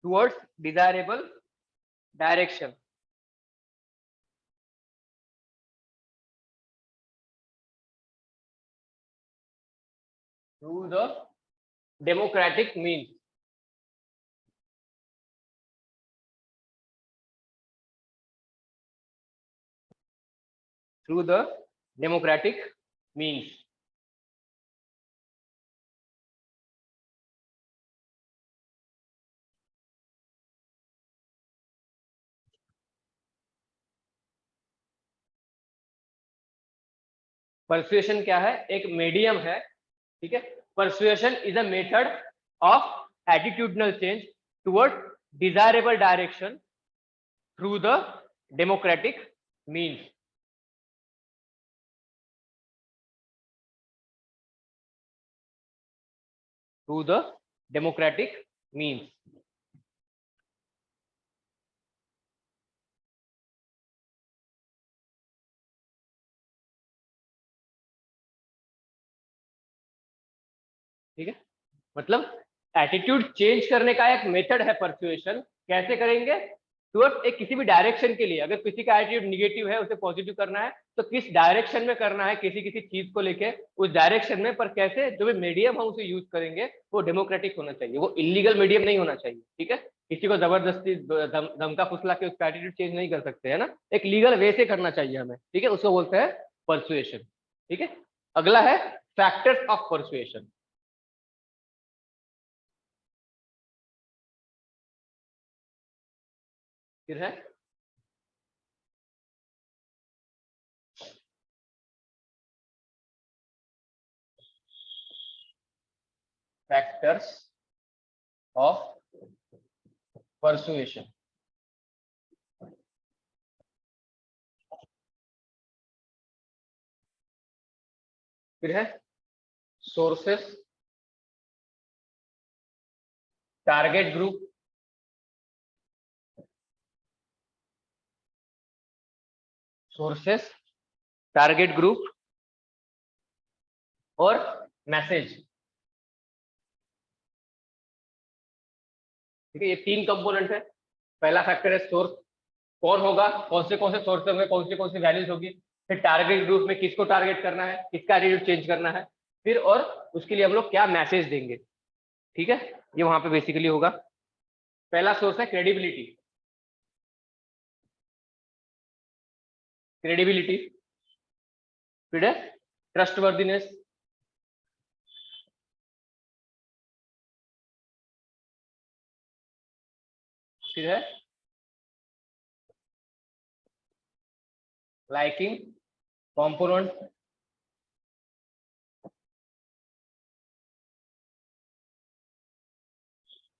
Towards desirable direction, through the democratic means, through the democratic means. Persuasion क्या है, एक मीडियम है, ठीक है। Persuasion is a method of attitudinal change toward desirable direction through the democratic means. Through the democratic means, ठीक है। मतलब attitude change करने का एक मेथड है परसुएशन। कैसे करेंगे, टुवर्ड्स एक किसी भी डायरेक्शन के लिए, अगर किसी का एटीट्यूड निगेटिव है उसे पॉजिटिव करना है, तो किस डायरेक्शन में करना है, किसी किसी चीज को लेके उस डायरेक्शन में, पर कैसे, जो भी मीडियम हम उसे यूज करेंगे वो डेमोक्रेटिक होना चाहिए, वो इलीगल मीडियम नहीं होना चाहिए, ठीक है। किसी को जबरदस्ती धमका फुसला के उसका एटीट्यूड चेंज नहीं कर सकते, है ना। एक लीगल वे से करना चाहिए हमें, ठीक है, उसको बोलते हैं परसुएशन, ठीक है। अगला है फैक्टर्स ऑफ परसुएशन, फिर है फैक्टर्स ऑफ परसुएशन। फिर है sources, target group, sources, target group और मैसेज। ठीक है, ये तीन कंपोनेंट है। पहला फैक्टर है सोर्स, कौन होगा, कौन से सोर्स होंगे, कौन सी वैल्यूज होगी। फिर टारगेट ग्रुप में किसको टारगेट करना है, किसका एटीट्यूड चेंज करना है। फिर और उसके लिए हम लोग क्या मैसेज देंगे। ठीक है, ये वहां पे बेसिकली होगा। पहला सोर्स है क्रेडिबिलिटी, क्रेडिबिलिटी। फिर है ट्रस्टवर्दीनेस, फिर है लाइकिंग कंपोनेंट,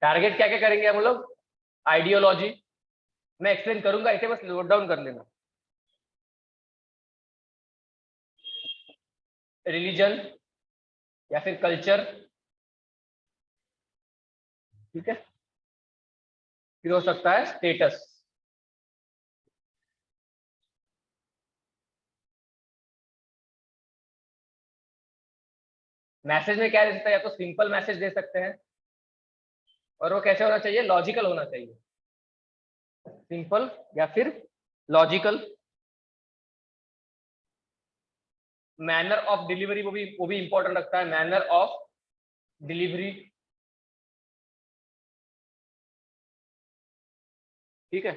टारगेट क्या क्या करेंगे हम लोग, आइडियोलॉजी, मैं एक्सप्लेन करूंगा, इसे बस नोट डाउन कर लेना। रिलीजन या फिर कल्चर, ठीक है। फिर हो सकता है स्टेटस। मैसेज में क्या दे सकते हैं, या तो सिंपल मैसेज दे सकते हैं, और वो कैसे होना चाहिए, लॉजिकल होना चाहिए, सिंपल या फिर लॉजिकल। मैनर ऑफ डिलीवरी, वो भी इंपॉर्टेंट रखता है, मैनर ऑफ डिलीवरी। ठीक है,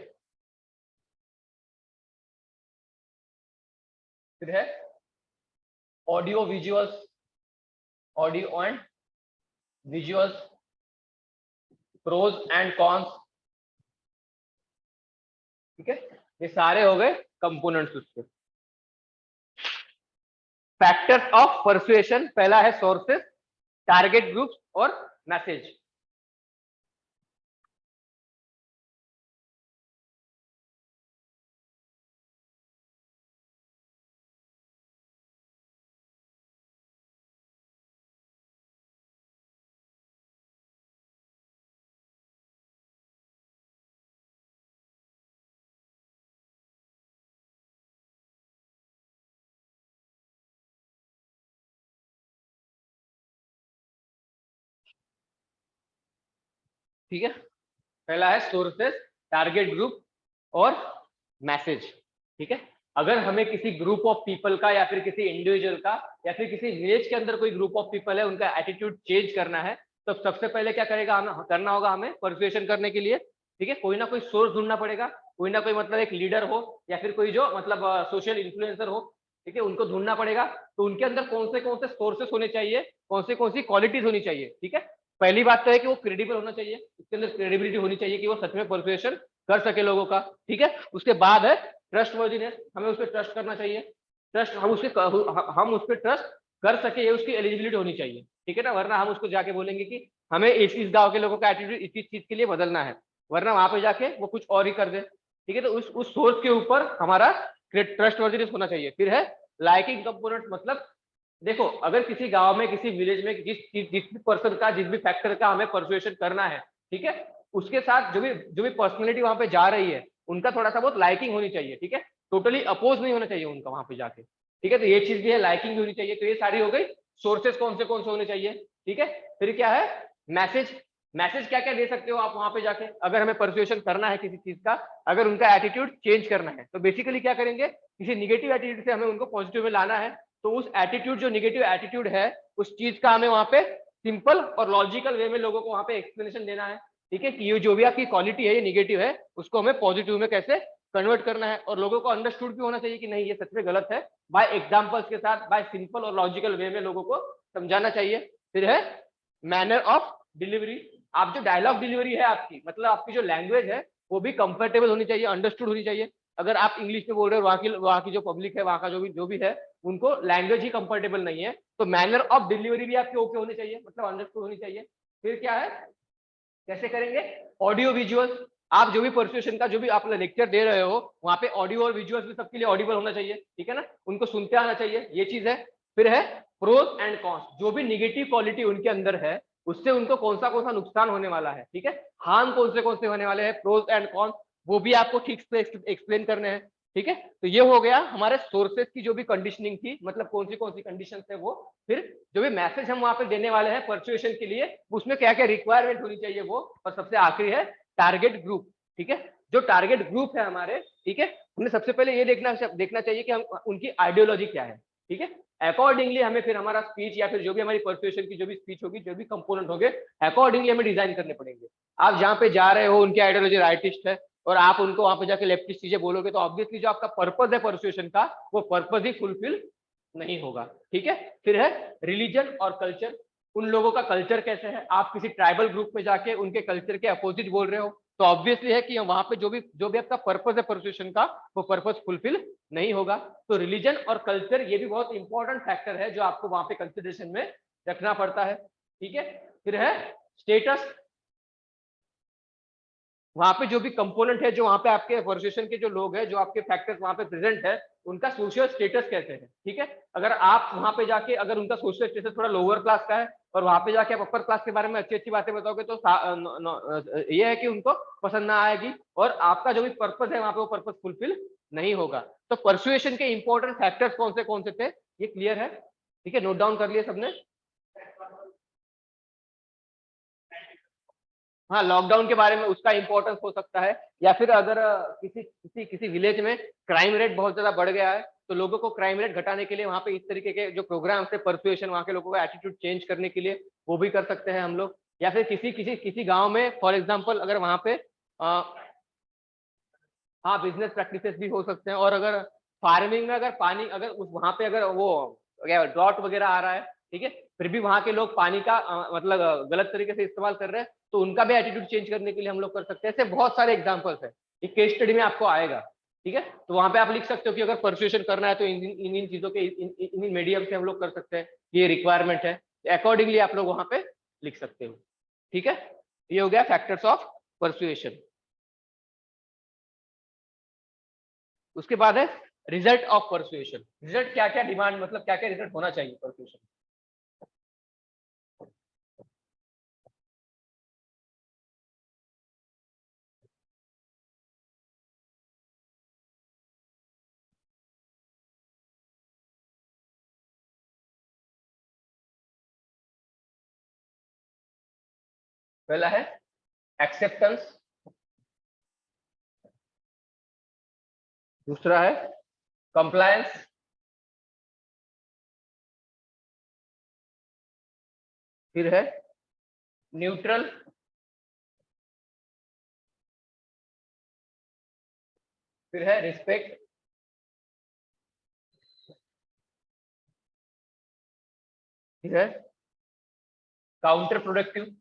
फिर है audio visuals, audio and visuals, pros and cons. ठीक है, ये सारे हो गए कंपोनेंट्स उसके। फैक्टर्स ऑफ परसुएशन, पहला है सोर्सेस, टारगेट ग्रुप्स और मैसेज। ठीक है, पहला है सोर्सेस, टारगेट ग्रुप और मैसेज। ठीक है, अगर हमें किसी ग्रुप ऑफ पीपल का या फिर किसी इंडिविजुअल का या फिर किसी विलेज के अंदर कोई ग्रुप ऑफ पीपल है, उनका एटीट्यूड चेंज करना है, तो सबसे पहले क्या करेगा, हमें करना होगा, हमें परसुएशन करने के लिए, ठीक है, कोई ना कोई सोर्स ढूंढना पड़ेगा, कोई ना कोई मतलब एक लीडर हो या फिर कोई जो मतलब सोशल इन्फ्लुएंसर हो। ठीक है, उनको ढूंढना पड़ेगा। तो उनके अंदर कौन से सोर्सेस होने चाहिए, कौन सी क्वालिटीज होनी चाहिए। ठीक है, पहली बात तो है कि वो क्रेडिबल होना चाहिए, उसके अंदर क्रेडिबिलिटी होनी चाहिए कि वो सच में परसुएशन कर सके लोगों का। ठीक है, उसके बाद है ट्रस्ट वर्दीनेस, हमें उस पर ट्रस्ट करना चाहिए। ट्रस्ट हम उस पर ट्रस्ट कर सके, ये उसकी एलिजिबिलिटी होनी चाहिए। ठीक है ना, वरना हम उसको जाके बोलेंगे कि हमें इस गांव के लोगों का एटीट्यूड इस चीज के लिए बदलना है, वरना वहां पे जाके वो कुछ और ही कर दे। ठीक है, तो उस सोर्स के ऊपर हमारा ट्रस्ट वर्दीनेस होना चाहिए। फिर है लाइकिंग कंपोनेंट, मतलब देखो, अगर किसी गांव में किसी विलेज में जिस भी पर्सन का, जिस भी फैक्टर का हमें परसुएशन करना है, ठीक है, उसके साथ जो भी पर्सनैलिटी वहां पे जा रही है, उनका थोड़ा सा बहुत लाइकिंग होनी चाहिए। ठीक है, टोटली अपोज नहीं होना चाहिए उनका वहां पे जाके। ठीक है, तो ये चीज भी है, लाइकिंग भी होनी चाहिए। तो ये सारी हो गई सोर्सेस कौन से होने चाहिए। ठीक है, फिर क्या है मैसेज। मैसेज क्या क्या दे सकते हो आप वहां पे जाके, अगर हमें परसुएशन करना है किसी चीज का, अगर उनका एटीट्यूड चेंज करना है, तो बेसिकली क्या करेंगे, किसी निगेटिव एटीट्यूड से हमें उनको पॉजिटिव में लाना है। तो उस एटीट्यूड, जो निगेटिव एटीट्यूड है, उस चीज का हमें वहां पे सिंपल और लॉजिकल वे में लोगों को वहां पे एक्सप्लेनेशन देना है। ठीक है, कि ये जो भी आपकी क्वालिटी है, ये निगेटिव है, उसको हमें पॉजिटिव में कैसे कन्वर्ट करना है, और लोगों को अंडरस्टूड भी होना चाहिए कि नहीं ये सच में गलत है, बाय एग्जांपल्स के साथ, बाय सिंपल और लॉजिकल वे में लोगों को समझाना चाहिए। फिर है मैनर ऑफ डिलीवरी, आप जो डायलॉग डिलीवरी है आपकी, मतलब आपकी जो लैंग्वेज है, वो भी कंफर्टेबल होनी चाहिए, अंडरस्टूड होनी चाहिए। अगर आप इंग्लिश में बोल रहे हो, वहाँ की जो पब्लिक है, वहाँ का जो भी है, उनको लैंग्वेज ही कंफर्टेबल नहीं है, तो मैनर ऑफ डिलीवरी भी आपके ओके होने चाहिए, मतलब अंडरस्टूड होनी चाहिए। फिर क्या है, कैसे करेंगे, ऑडियो विजुअल, आप जो भी परसुएशन का जो भी आप लेक्चर दे रहे हो, वहां पे ऑडियो और विजुअल्स भी सबके लिए ऑडिबल होना चाहिए। ठीक है ना, उनको सुनते आना चाहिए, ये चीज है। फिर है प्रोज एंड कॉन्स, जो भी निगेटिव क्वालिटी उनके अंदर है उससे उनको कौन सा नुकसान होने वाला है, ठीक है, हार्म कौन से होने वाले हैं, प्रोज एंड कॉन्स, वो भी आपको ठीक से एक्सप्लेन करने हैं, ठीक है। तो ये हो गया हमारे सोर्सेस की जो भी कंडीशनिंग थी, मतलब कौन सी कंडीशन है वो, फिर जो भी मैसेज हम वहां पे देने वाले हैं परसुएशन के लिए, उसमें क्या क्या रिक्वायरमेंट होनी चाहिए वो, और सबसे आखिरी है टारगेट ग्रुप, ठीक है। जो टारगेट ग्रुप है हमारे, ठीक है, हमें सबसे पहले ये देखना चाहिए कि हम उनकी आइडियोलॉजी क्या है, ठीक है। अकॉर्डिंगली हमें फिर हमारा स्पीच या फिर जो भी हमारी परसुएशन की जो भी स्पीच होगी, जो भी कंपोनेंट होंगे, अकॉर्डिंगली हमें डिजाइन करने पड़ेंगे। आप जहाँ पे जा रहे हो उनकी आइडियोलॉजी राइटिस्ट है और आप उनको वहां पे जाके लेफ्टिस्ट चीजें बोलोगे, तो ऑब्वियसली जो आपका पर्पज है परसुएशन का, वो पर्पज ही फुलफिल नहीं होगा, ठीक है। फिर है रिलीजन और कल्चर, उन लोगों का कल्चर कैसे है, आप किसी ट्राइबल ग्रुप में जाके उनके कल्चर के अपोजिट बोल रहे हो, तो ऑब्वियसली है कि वहां पे जो भी आपका पर्पज है परसुएशन का, वो पर्पज फुलफिल नहीं होगा। तो रिलीजन और कल्चर ये भी बहुत इंपॉर्टेंट फैक्टर है जो आपको वहां पे कंसिडरेशन में रखना पड़ता है, ठीक है। फिर है स्टेटस, वहां पे जो भी कंपोनेंट है, जो वहां पे आपके परसुएशन के जो लोग हैं, जो आपके फैक्टर्स वहां पे प्रेजेंट है, उनका सोशल स्टेटस कैसे है, ठीक है। अगर आप वहां पे जाके अगर उनका सोशल स्टेटस थोड़ा लोअर क्लास का है और वहां पे जाके आप अपर क्लास के बारे में अच्छी अच्छी बातें बताओगे, तो ये है कि उनको पसंद ना आएगी और आपका जो भी पर्पज है वहां पे वो पर्पज फुलफिल नहीं होगा। तो परसुएशन के इंपॉर्टेंट फैक्टर्स कौन से थे, ये क्लियर है, ठीक है, नोट डाउन कर लिया सबने। हाँ, लॉकडाउन के बारे में उसका इंपॉर्टेंस हो सकता है, या फिर अगर किसी विलेज में क्राइम रेट बहुत ज्यादा बढ़ गया है, तो लोगों को क्राइम रेट घटाने के लिए वहां पे इस तरीके के जो प्रोग्राम्स है परसुएशन, वहां के लोगों का एटीट्यूड चेंज करने के लिए, वो भी कर सकते हैं हम लोग। या फिर किसी गांव में फॉर एग्जाम्पल अगर वहां पे हाँ बिजनेस प्रैक्टिसेस भी हो सकते हैं, और अगर फार्मिंग में अगर पानी अगर उस वहां पे अगर वो ड्रॉट वगैरह आ रहा है, ठीक है, फिर भी वहां के लोग पानी का मतलब गलत तरीके से इस्तेमाल कर रहे हैं, तो उनका भी एटीट्यूड चेंज करने के लिए हम लोग कर सकते हैं। ऐसे बहुत सारे एग्जाम्पल्स है, एक केस स्टडी में आपको आएगा, ठीक है। तो वहां पे आप लिख सकते हो कि अगर परसुएशन करना है तो इन चीजों के इन मीडियम से हम लोग कर सकते हैं, ये रिक्वायरमेंट है, अकॉर्डिंगली आप लोग वहां पे लिख सकते हो, ठीक है। ये हो गया फैक्टर्स ऑफ परसुएशन। उसके बाद है रिजल्ट ऑफ परसुएशन, रिजल्ट क्या क्या डिमांड, मतलब क्या क्या रिजल्ट होना चाहिए परसुएशन। पहला है एक्सेप्टेंस, दूसरा है कंप्लायंस, फिर है न्यूट्रल, फिर है रिस्पेक्ट, फिर है काउंटर प्रोडक्टिव,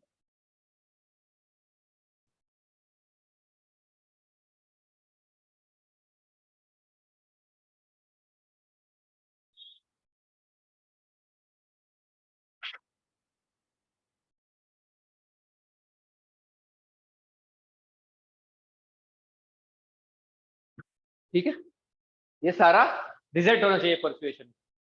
ठीक है। ये सारा रिजल्ट होना चाहिए परसुएशन।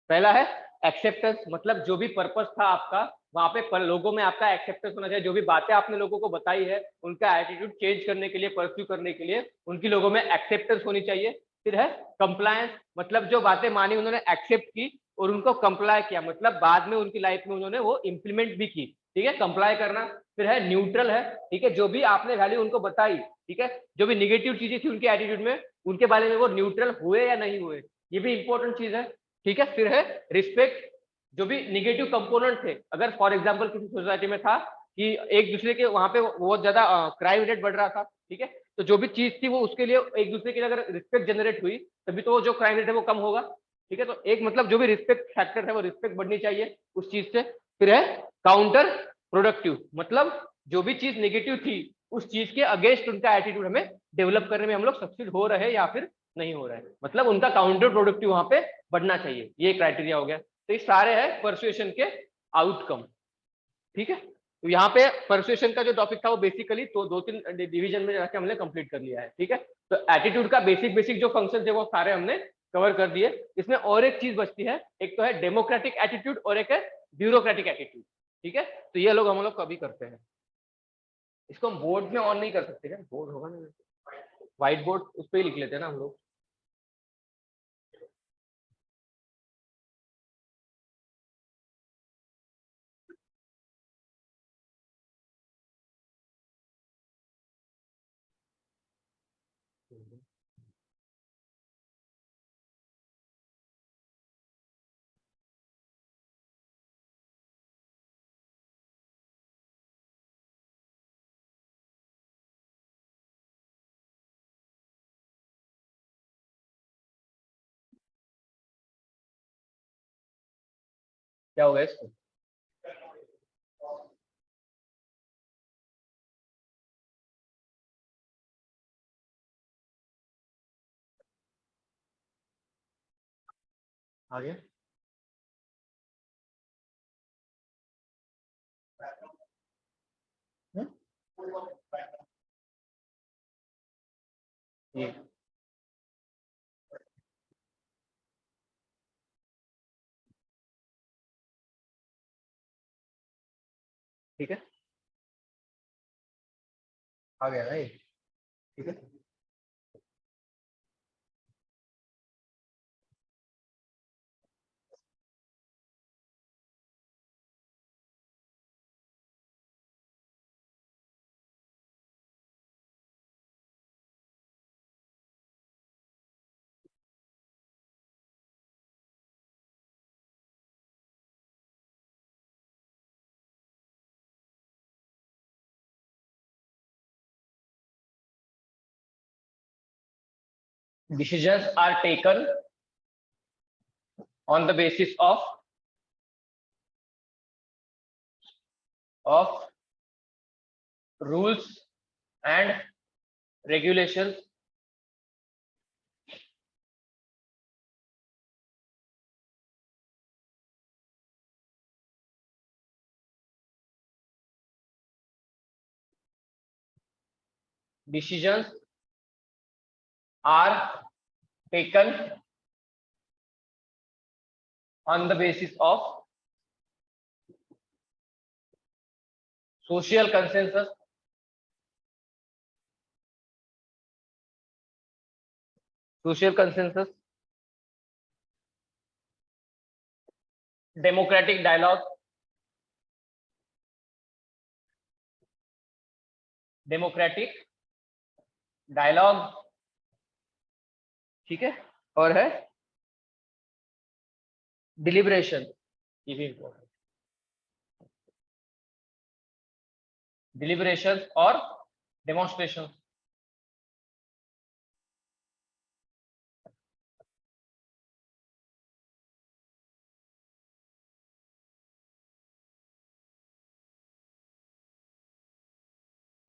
पहला है एक्सेप्टेंस, मतलब जो भी पर्पस था आपका वहां पे लोगों में आपका एक्सेप्टेंस होना चाहिए, जो भी बातें आपने लोगों को बताई है उनका एटीट्यूड चेंज करने के लिए, परस्यू करने के लिए उनकी लोगों में एक्सेप्टेंस होनी चाहिए। फिर है कंप्लायंस, मतलब जो बातें मानी उन्होंने एक्सेप्ट की और उनको कंप्लाई किया, मतलब बाद में उनकी लाइफ में उन्होंने वो इंप्लीमेंट भी की, ठीक है, कंप्लाई करना। फिर है न्यूट्रल है, ठीक है, जो भी आपने वैल्यू उनको बताई, ठीक है, जो भी निगेटिव चीजें थी उनके एटीट्यूड में, उनके बारे में वो न्यूट्रल हुए या नहीं हुए, ये भी इंपॉर्टेंट चीज है, ठीक है। फिर है रिस्पेक्ट, जो भी निगेटिव कंपोनेंट थे, अगर फॉर एग्जांपल किसी सोसाइटी में था कि एक दूसरे के वहां पे बहुत ज्यादा क्राइम रेट बढ़ रहा था, ठीक है, तो जो भी चीज थी वो उसके लिए एक दूसरे के लिए अगर रिस्पेक्ट जनरेट हुई, तभी तो जो क्राइम रेट है वो कम होगा, ठीक है। तो एक मतलब जो भी रिस्पेक्ट फैक्टर है वो रिस्पेक्ट बढ़नी चाहिए उस चीज से। फिर है काउंटर प्रोडक्टिव, मतलब जो भी चीज नेगेटिव थी उस चीज के अगेंस्ट उनका एटीट्यूड हमें डेवलप करने में हम लोग सक्सीड हो रहे हैं या फिर नहीं हो रहा है, मतलब उनका काउंटर प्रोडक्टिव वहां पे बढ़ना चाहिए, ये क्राइटेरिया हो गया। तो ये सारे हैं परसुएशन के आउटकम, ठीक है। तो यहाँ पे परसुएशन का जो टॉपिक था वो बेसिकली तो 2-3 डिवीजन में जाके हमने कंप्लीट कर लिया है, ठीक है। तो एटीट्यूड का बेसिक जो फंक्शन थे वो सारे हमने कवर कर दिए। इसमें और एक चीज बचती है, एक तो है डेमोक्रेटिक एटीट्यूड और एक है ब्यूरोक्रेटिक एटीट्यूड। ठीक है, तो ये लोग हम लोग कभी करते हैं। इसको हम बोर्ड में ऑन नहीं कर सकते क्या? बोर्ड होगा ना, व्हाइट बोर्ड, उस पर ही लिख लेते हैं ना हम लोग। क्या होगा इसको? आगे ये ठीक है, आ गया ना ये। ठीक है, decisions are taken on the basis of rules and regulations decisions are taken on the basis of social consensus, democratic dialogue, ठीक है, और है डिलिब्रेशन, ये भी इंपॉर्टेंट, डिलिब्रेशन और डेमोन्स्ट्रेशन।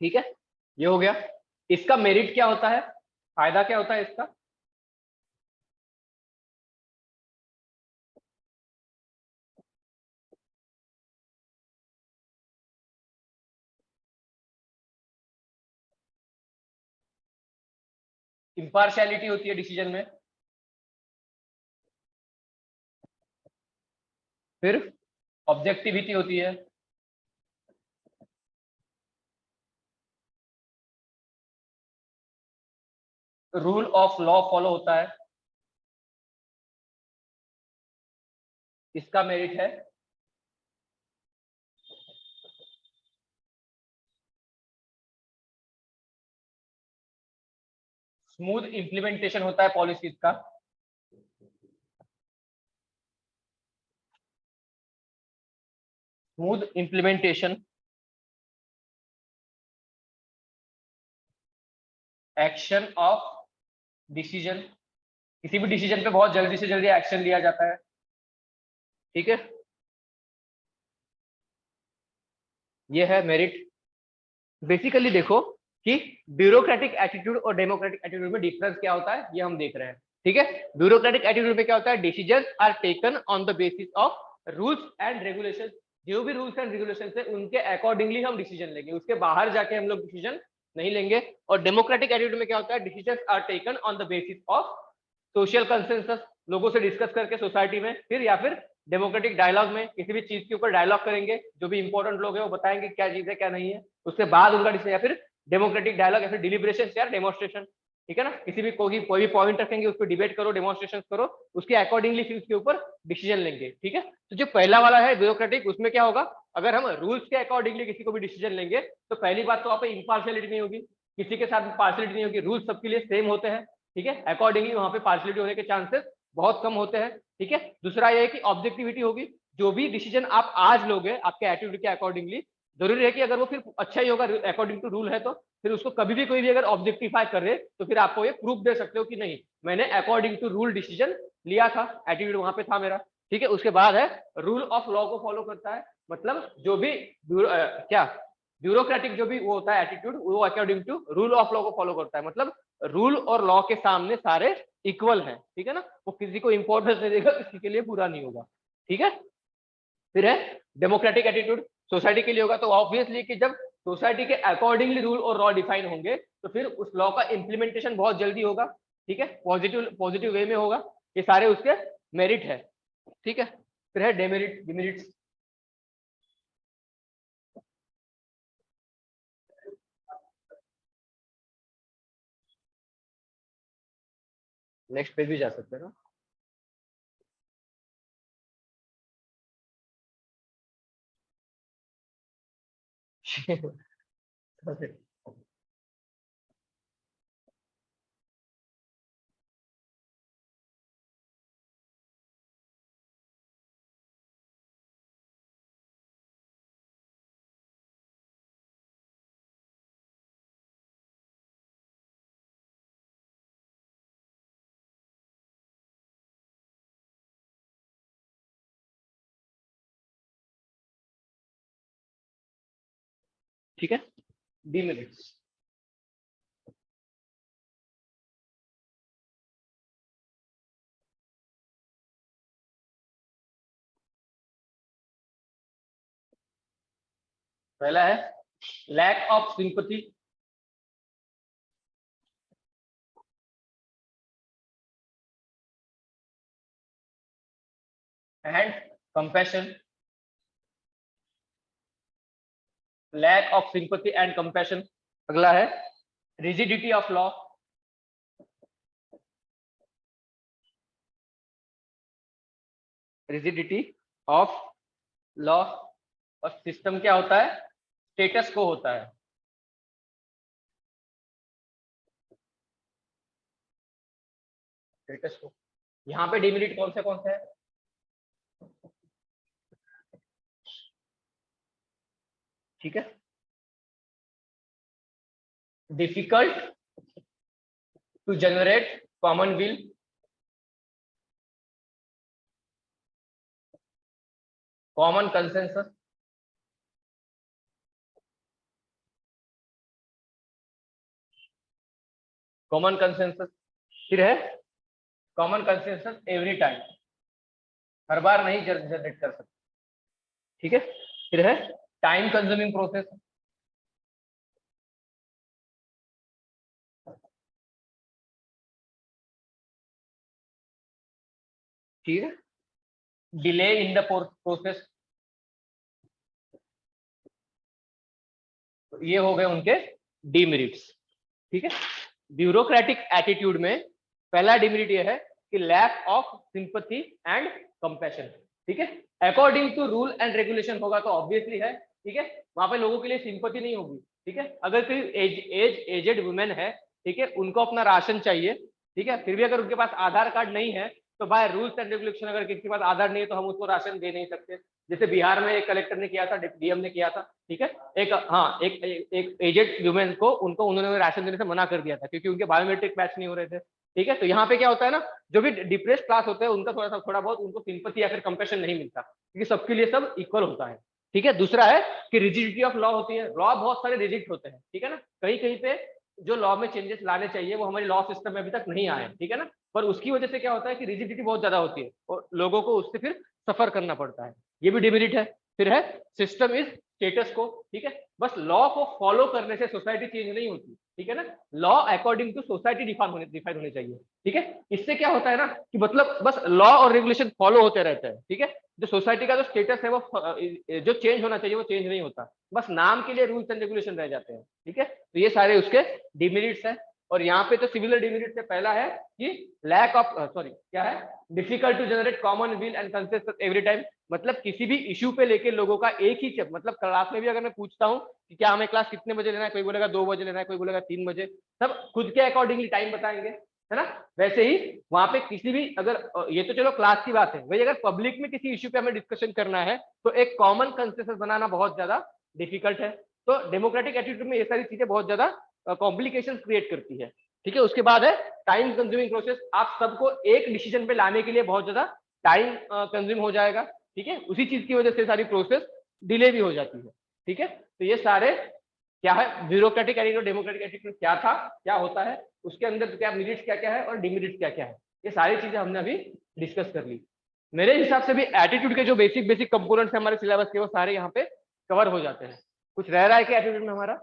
ठीक है, ये हो गया। इसका मेरिट क्या होता है, फायदा क्या होता है इसका? इम्पार्शियलिटी होती है डिसीजन में, फिर ऑब्जेक्टिविटी होती है, रूल ऑफ लॉ फॉलो होता है, इसका मेरिट है स्मूथ इंप्लीमेंटेशन होता है पॉलिसीज का, smooth implementation, action of decision, किसी भी डिसीजन पे बहुत जल्दी से जल्दी एक्शन लिया जाता है। ठीक है, ये है मेरिट। बेसिकली देखो कि ब्यूरोक्रेटिक एटीट्यूड और डेमोक्रेटिक एटीट्यूड में डिफरेंस क्या होता है, ये हम देख रहे हैं। ठीक है, ब्यूरोक्रेटिक एटीट्यूड में क्या होता है, decision are taken on the basis of rules and regulation, जो भी रूल्स एंड रेगुलेशन है उनके अकॉर्डिंगली हम डिसीजन लेंगे, उसके बाहर जाके हम लोग डिसीजन नहीं लेंगे। और डेमोक्रेटिक एटीट्यूड में क्या होता है, decision are taken on the basis of social consensus, लोगों से डिस्कस करके सोसाइटी में, फिर या फिर डेमोक्रेटिक डायलॉग में किसी भी चीज के ऊपर डायलॉग करेंगे, जो भी इंपॉर्टेंट लोग हैं वो बताएंगे क्या चीज है क्या नहीं है, उसके बाद उनका डिसीजन, या फिर डेमोक्रेटिक डायलॉग या फिर डिलिब्रेशन या डेमोन्स्ट्रेशन, ठीक है ना, किसी भी कोई भी पॉइंट रखेंगे, उस पर डिबेट करो, डेमोन्स्ट्रेशन करो, उसके अकॉर्डिंगली फिर उसके ऊपर डिसीजन लेंगे, ठीक है। तो जो पहला वाला है ब्यूरोक्रेटिक, उसमें क्या होगा, अगर हम रूल्स के अकॉर्डिंगली किसी को भी डिसीजन लेंगे तो पहली बात तो वहाँ पे इम्पार्शियलिटी नहीं होगी, किसी के साथ पार्शियलिटी नहीं होगी, रूल्स सबके लिए सेम होते हैं, ठीक है, अकॉर्डिंगली वहाँ पे पार्शियलिटी होने के चांसेस बहुत कम होते हैं, ठीक है। दूसरा ये है कि ऑब्जेक्टिविटी होगी, जो भी डिसीजन आप आज लोगे आपके एटीट्यूड के अकॉर्डिंगली, जरूरी है कि अगर वो फिर अच्छा ही होगा अकॉर्डिंग टू रूल है, तो फिर उसको कभी भी कोई भी अगर ऑब्जेक्टिफाई करे तो फिर आपको ये प्रूफ दे सकते हो कि नहीं, मैंने अकॉर्डिंग टू रूल डिसीजन लिया था, एटीट्यूड वहां पे था मेरा, ठीक है। उसके बाद है रूल ऑफ लॉ को फॉलो करता है, मतलब जो भी क्या ब्यूरोक्रेटिक जो भी वो होता है एटीट्यूड, वो according to rule of law को फॉलो करता है, मतलब रूल और लॉ के सामने सारे इक्वल हैं, ठीक है ना, वो किसी को इंपॉर्टेंस नहीं देगा, किसी के लिए बुरा नहीं होगा, ठीक है। फिर है डेमोक्रेटिक एटीट्यूड, सोसाइटी के लिए होगा, तो ऑब्वियसली कि जब सोसाइटी के अकॉर्डिंगली रूल और लॉ डिफाइन होंगे तो फिर उस लॉ का इंप्लीमेंटेशन बहुत जल्दी होगा, ठीक है, पॉजिटिव वे में होगा, ये सारे उसके मेरिट है, ठीक है। फिर है डेमेरिट डिमेरिट्स, नेक्स्ट पेज भी जा सकते हैं ना। ठीक है, डिमेरिट्स, पहला है lack of sympathy and compassion, lack of sympathy and compassion. अगला है rigidity of law, rigidity of law, और सिस्टम क्या होता है, स्टेटस को होता है, स्टेटस को। यहाँ पे डिमेरिट कौन से है, ठीक है, difficult to generate common will, common consensus, common consensus. फिर है कॉमन कंसेंसस एवरी टाइम, हर बार नहीं जनरेट कर सकते, ठीक है। फिर है टाइम कंज्यूमिंग प्रोसेस, ठीक है, डिले इन द प्रोसेस, ये हो गए उनके डिमेरिट्स, ठीक है। ब्यूरोक्रेटिक एटीट्यूड में पहला डिमेरिट ये है कि lack of sympathy and compassion, ठीक है, according to rule and regulation होगा तो ऑब्वियसली है, ठीक है, वहां पे लोगों के लिए सिंपथी नहीं होगी, ठीक है। अगर कोई एजेड वुमेन है, ठीक है, उनको अपना राशन चाहिए, ठीक है, फिर भी अगर उनके पास आधार कार्ड नहीं है तो बाय रूल्स एंड रेगुलेशन अगर किसी के पास आधार नहीं है तो हम उसको राशन दे नहीं सकते, जैसे बिहार में एक कलेक्टर ने किया था, डीएम ने किया था, ठीक है, एक हाँ एक एजेड वुमेन को उन्होंने राशन देने से मना कर दिया था क्योंकि उनके बायोमेट्रिक मैच नहीं हो रहे थे, ठीक है। तो यहाँ पे क्या होता है ना, जो भी डिप्रेस क्लास होते हैं उनका थोड़ा बहुत उनको सिंपथी या फिर कंपैशन नहीं मिलता, क्योंकि सबके लिए सब इक्वल होता है, ठीक है। दूसरा है कि रिजिडिटी ऑफ लॉ होती है, लॉ बहुत सारे रिजिड होते हैं, ठीक है ना, कहीं कहीं पे जो लॉ में चेंजेस लाने चाहिए वो हमारी लॉ सिस्टम में अभी तक नहीं आए, ठीक है ना, पर उसकी वजह से क्या होता है कि रिजिडिटी बहुत ज्यादा होती है और लोगों को उससे फिर सफर करना पड़ता है, ये भी डिमेरिट है, फिर है सिस्टम इज स्टेटस को, ठीक है। बस लॉ को फॉलो करने से सोसाइटी चेंज नहीं होती, ठीक है ना। Law according to society define होने चाहिए, ठीक है। इससे क्या होता है ना कि मतलब बस लॉ और रेगुलेशन फॉलो होते रहते हैं, ठीक है। जो सोसाइटी का जो स्टेटस है वो जो चेंज होना चाहिए वो चेंज नहीं होता, बस नाम के लिए रूल्स एंड रेगुलेशन रह जाते हैं, ठीक है। तो ये सारे उसके डिमेरिट्स है। और यहाँ पे तो सिमिलर डिमेरिट से पहला है कि लैक ऑफ सॉरी क्या है, difficult to generate common will and consensus every time. मतलब किसी भी इश्यू पे लेके लोगों का एक ही मतलब क्लास में भी अगर मैं पूछता हूँ कि क्या हमें क्लास कितने बजे लेना है, कोई बोलेगा 2 बजे लेना है, कोई बोलेगा 3 बजे, सब खुद के अकॉर्डिंगली टाइम बताएंगे, है ना। वैसे ही वहां पे किसी भी अगर ये तो चलो क्लास की बात है, वही अगर पब्लिक में किसी इश्यू पे हमें डिस्कशन करना है तो एक कॉमन कंसेंसस बनाना बहुत ज्यादा डिफिकल्ट है। तो डेमोक्रेटिक एटीट्यूड में ये सारी चीजें बहुत ज्यादा कॉम्प्लिकेशन क्रिएट करती है, ठीक है। उसके बाद है टाइम कंज्यूमिंग प्रोसेस, आप सबको एक डिसीजन पे लाने के लिए बहुत ज्यादा टाइम कंज्यूम हो जाएगा, ठीक है। उसी चीज की वजह से सारी प्रोसेस डिले भी हो जाती है, ठीक है। तो ये सारे क्या है, ब्यूरोक्रेटिक एटीट्यूड डेमोक्रेटिक एटीट्यूड क्या था, क्या होता है, उसके अंदर क्या मेरिट्स क्या क्या है और डिमेरिट्स क्या क्या है, ये सारी चीजें हमने अभी डिस्कस कर ली। मेरे हिसाब से भी एटीट्यूड के जो बेसिक बेसिक कंपोनेंट्स है हमारे सिलेबस के वो सारे यहाँ पे कवर हो जाते हैं। कुछ रह रहा है क्या एटीट्यूड में हमारा?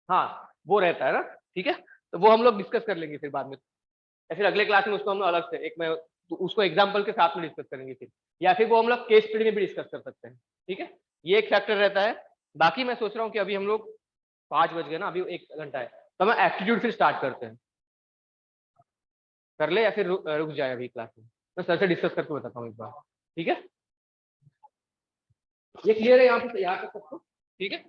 हाँ वो रहता है ना, ठीक है। तो वो हम लोग डिस्कस कर लेंगे फिर बाद में, या फिर अगले क्लास में उसको हम लोग अलग से एक मैं तो उसको एग्जाम्पल के साथ में डिस्कस करेंगे फिर, या फिर वो हम लोग केस स्टडी में भी डिस्कस कर सकते हैं, ठीक है। ये एक फैक्टर रहता है। बाकी मैं सोच रहा हूँ कि अभी हम लोग 5 बज गए ना, अभी 1 घंटा है, तो हम एप्टीट्यूड फिर स्टार्ट करते हैं, कर ले या फिर रुक जाए अभी क्लास में, मैं सर से डिस्कस करके बताता हूँ एक बार, ठीक है। ये क्लियर है यहाँ पे सबको, ठीक है।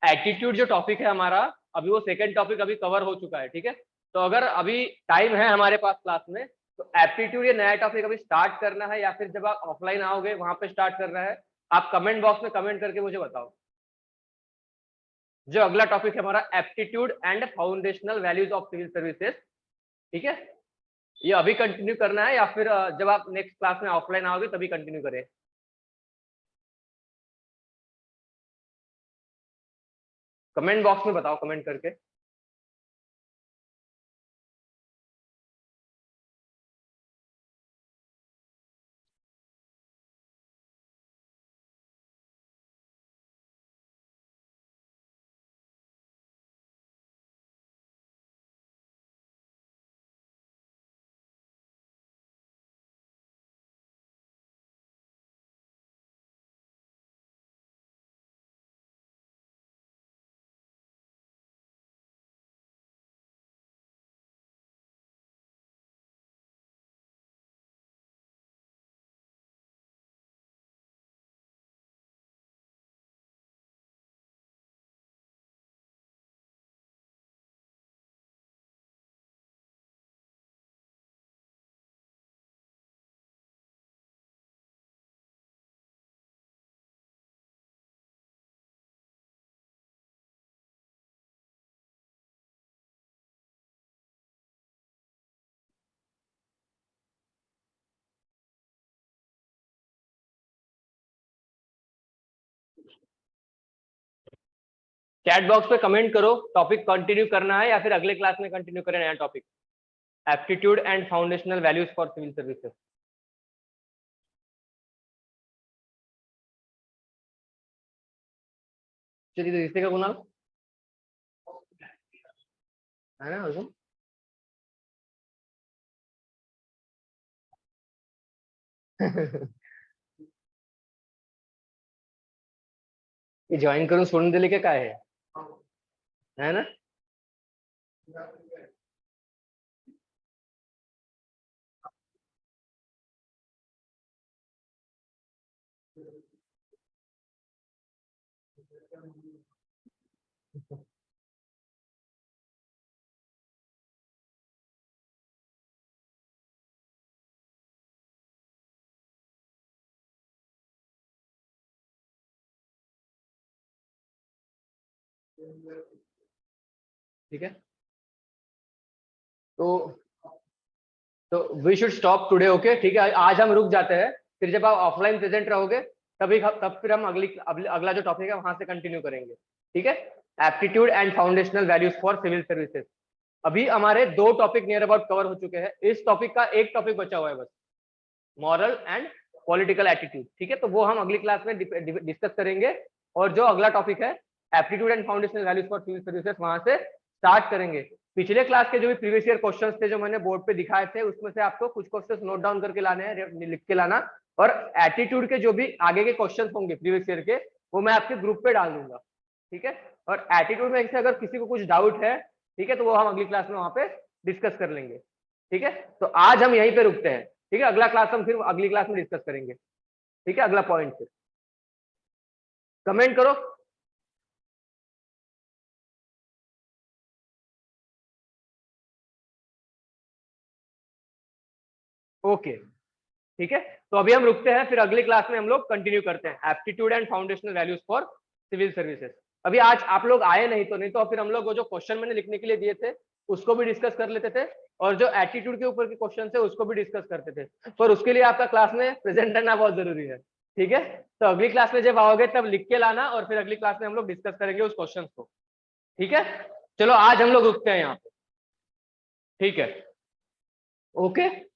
एटीट्यूड जो टॉपिक है हमारा, अभी वो सेकंड टॉपिक अभी कवर हो चुका है, ठीक है। तो अगर अभी टाइम है हमारे पास क्लास में, तो एप्टीट्यूड ये नया टॉपिक अभी स्टार्ट करना है या फिर जब आप ऑफलाइन आओगे वहां पे स्टार्ट करना है, आप कमेंट बॉक्स में कमेंट करके मुझे बताओ। जो अगला टॉपिक है हमारा aptitude and foundational values of civil services, ठीक है। ये अभी कंटिन्यू करना है या फिर जब आप नेक्स्ट क्लास में ऑफलाइन आओगे तभी कंटिन्यू करें? कमेंट बॉक्स में बताओ कमेंट करके। चैट बॉक्स पे कमेंट करो, टॉपिक कंटिन्यू करना है या फिर अगले क्लास में कंटिन्यू करें नया topic, aptitude and foundational values for civil services. चलिए रिश्ते का गुना है ना अर्जुन। ये ज्वाइन करूं सोडून दिले की काय है ना। ठीक है, तो we should stop today, okay ठीक है, आज हम रुक जाते हैं, फिर जब आप ऑफलाइन प्रेजेंट रहोगे तभी तब फिर हम अगला जो टॉपिक है वहां से कंटिन्यू करेंगे। ठीक है, aptitude and foundational values for civil services. अभी हमारे 2 टॉपिक नियर अबाउट कवर हो चुके हैं, इस टॉपिक का एक टॉपिक बचा हुआ है बस, मॉरल एंड पॉलिटिकल एटीट्यूड। ठीक है, तो वो हम अगली क्लास में डिस्कस करेंगे, और जो अगला टॉपिक है aptitude and foundational values for civil services वहां से स्टार्ट करेंगे। पिछले क्लास के जो भी प्रीवियस ईयर क्वेश्चंस थे जो मैंने बोर्ड पे दिखाए थे, उसमें से आपको कुछ क्वेश्चंस नोट डाउन करके लाने हैं, लिख के लाना, और एटीट्यूड के जो भी आगे के क्वेश्चंस होंगे प्रीवियस ईयर के वो मैं आपके ग्रुप पे डाल दूंगा। ठीक है, और एटीट्यूड में से अगर किसी को कुछ डाउट है, ठीक है, तो वो हम अगली क्लास में वहां पे डिस्कस कर लेंगे। ठीक है, तो आज हम यहीं पे रुकते हैं। ठीक है, अगला क्लास हम फिर अगली क्लास में डिस्कस करेंगे। ठीक है, अगला पॉइंट फिर कमेंट करो। ओके ठीक है, तो अभी हम रुकते हैं, फिर अगली क्लास में हम लोग कंटिन्यू करते हैं aptitude and foundational values for civil services. अभी आज आप लोग आए नहीं तो फिर हम लोग वो जो क्वेश्चन मैंने लिखने के लिए दिए थे उसको भी डिस्कस कर लेते थे, और जो एटीट्यूड के ऊपर के क्वेश्चन थे उसको भी डिस्कस करते थे, पर उसके लिए आपका क्लास में प्रेजेंट रहना बहुत जरूरी है। ठीक है, तो अगली क्लास में जब आओगे तब लिख के लाना, और फिर अगली क्लास में हम लोग डिस्कस करेंगे उस क्वेश्चन को। ठीक है, चलो आज हम लोग रुकते हैं यहाँ पे। ठीक है, ओके।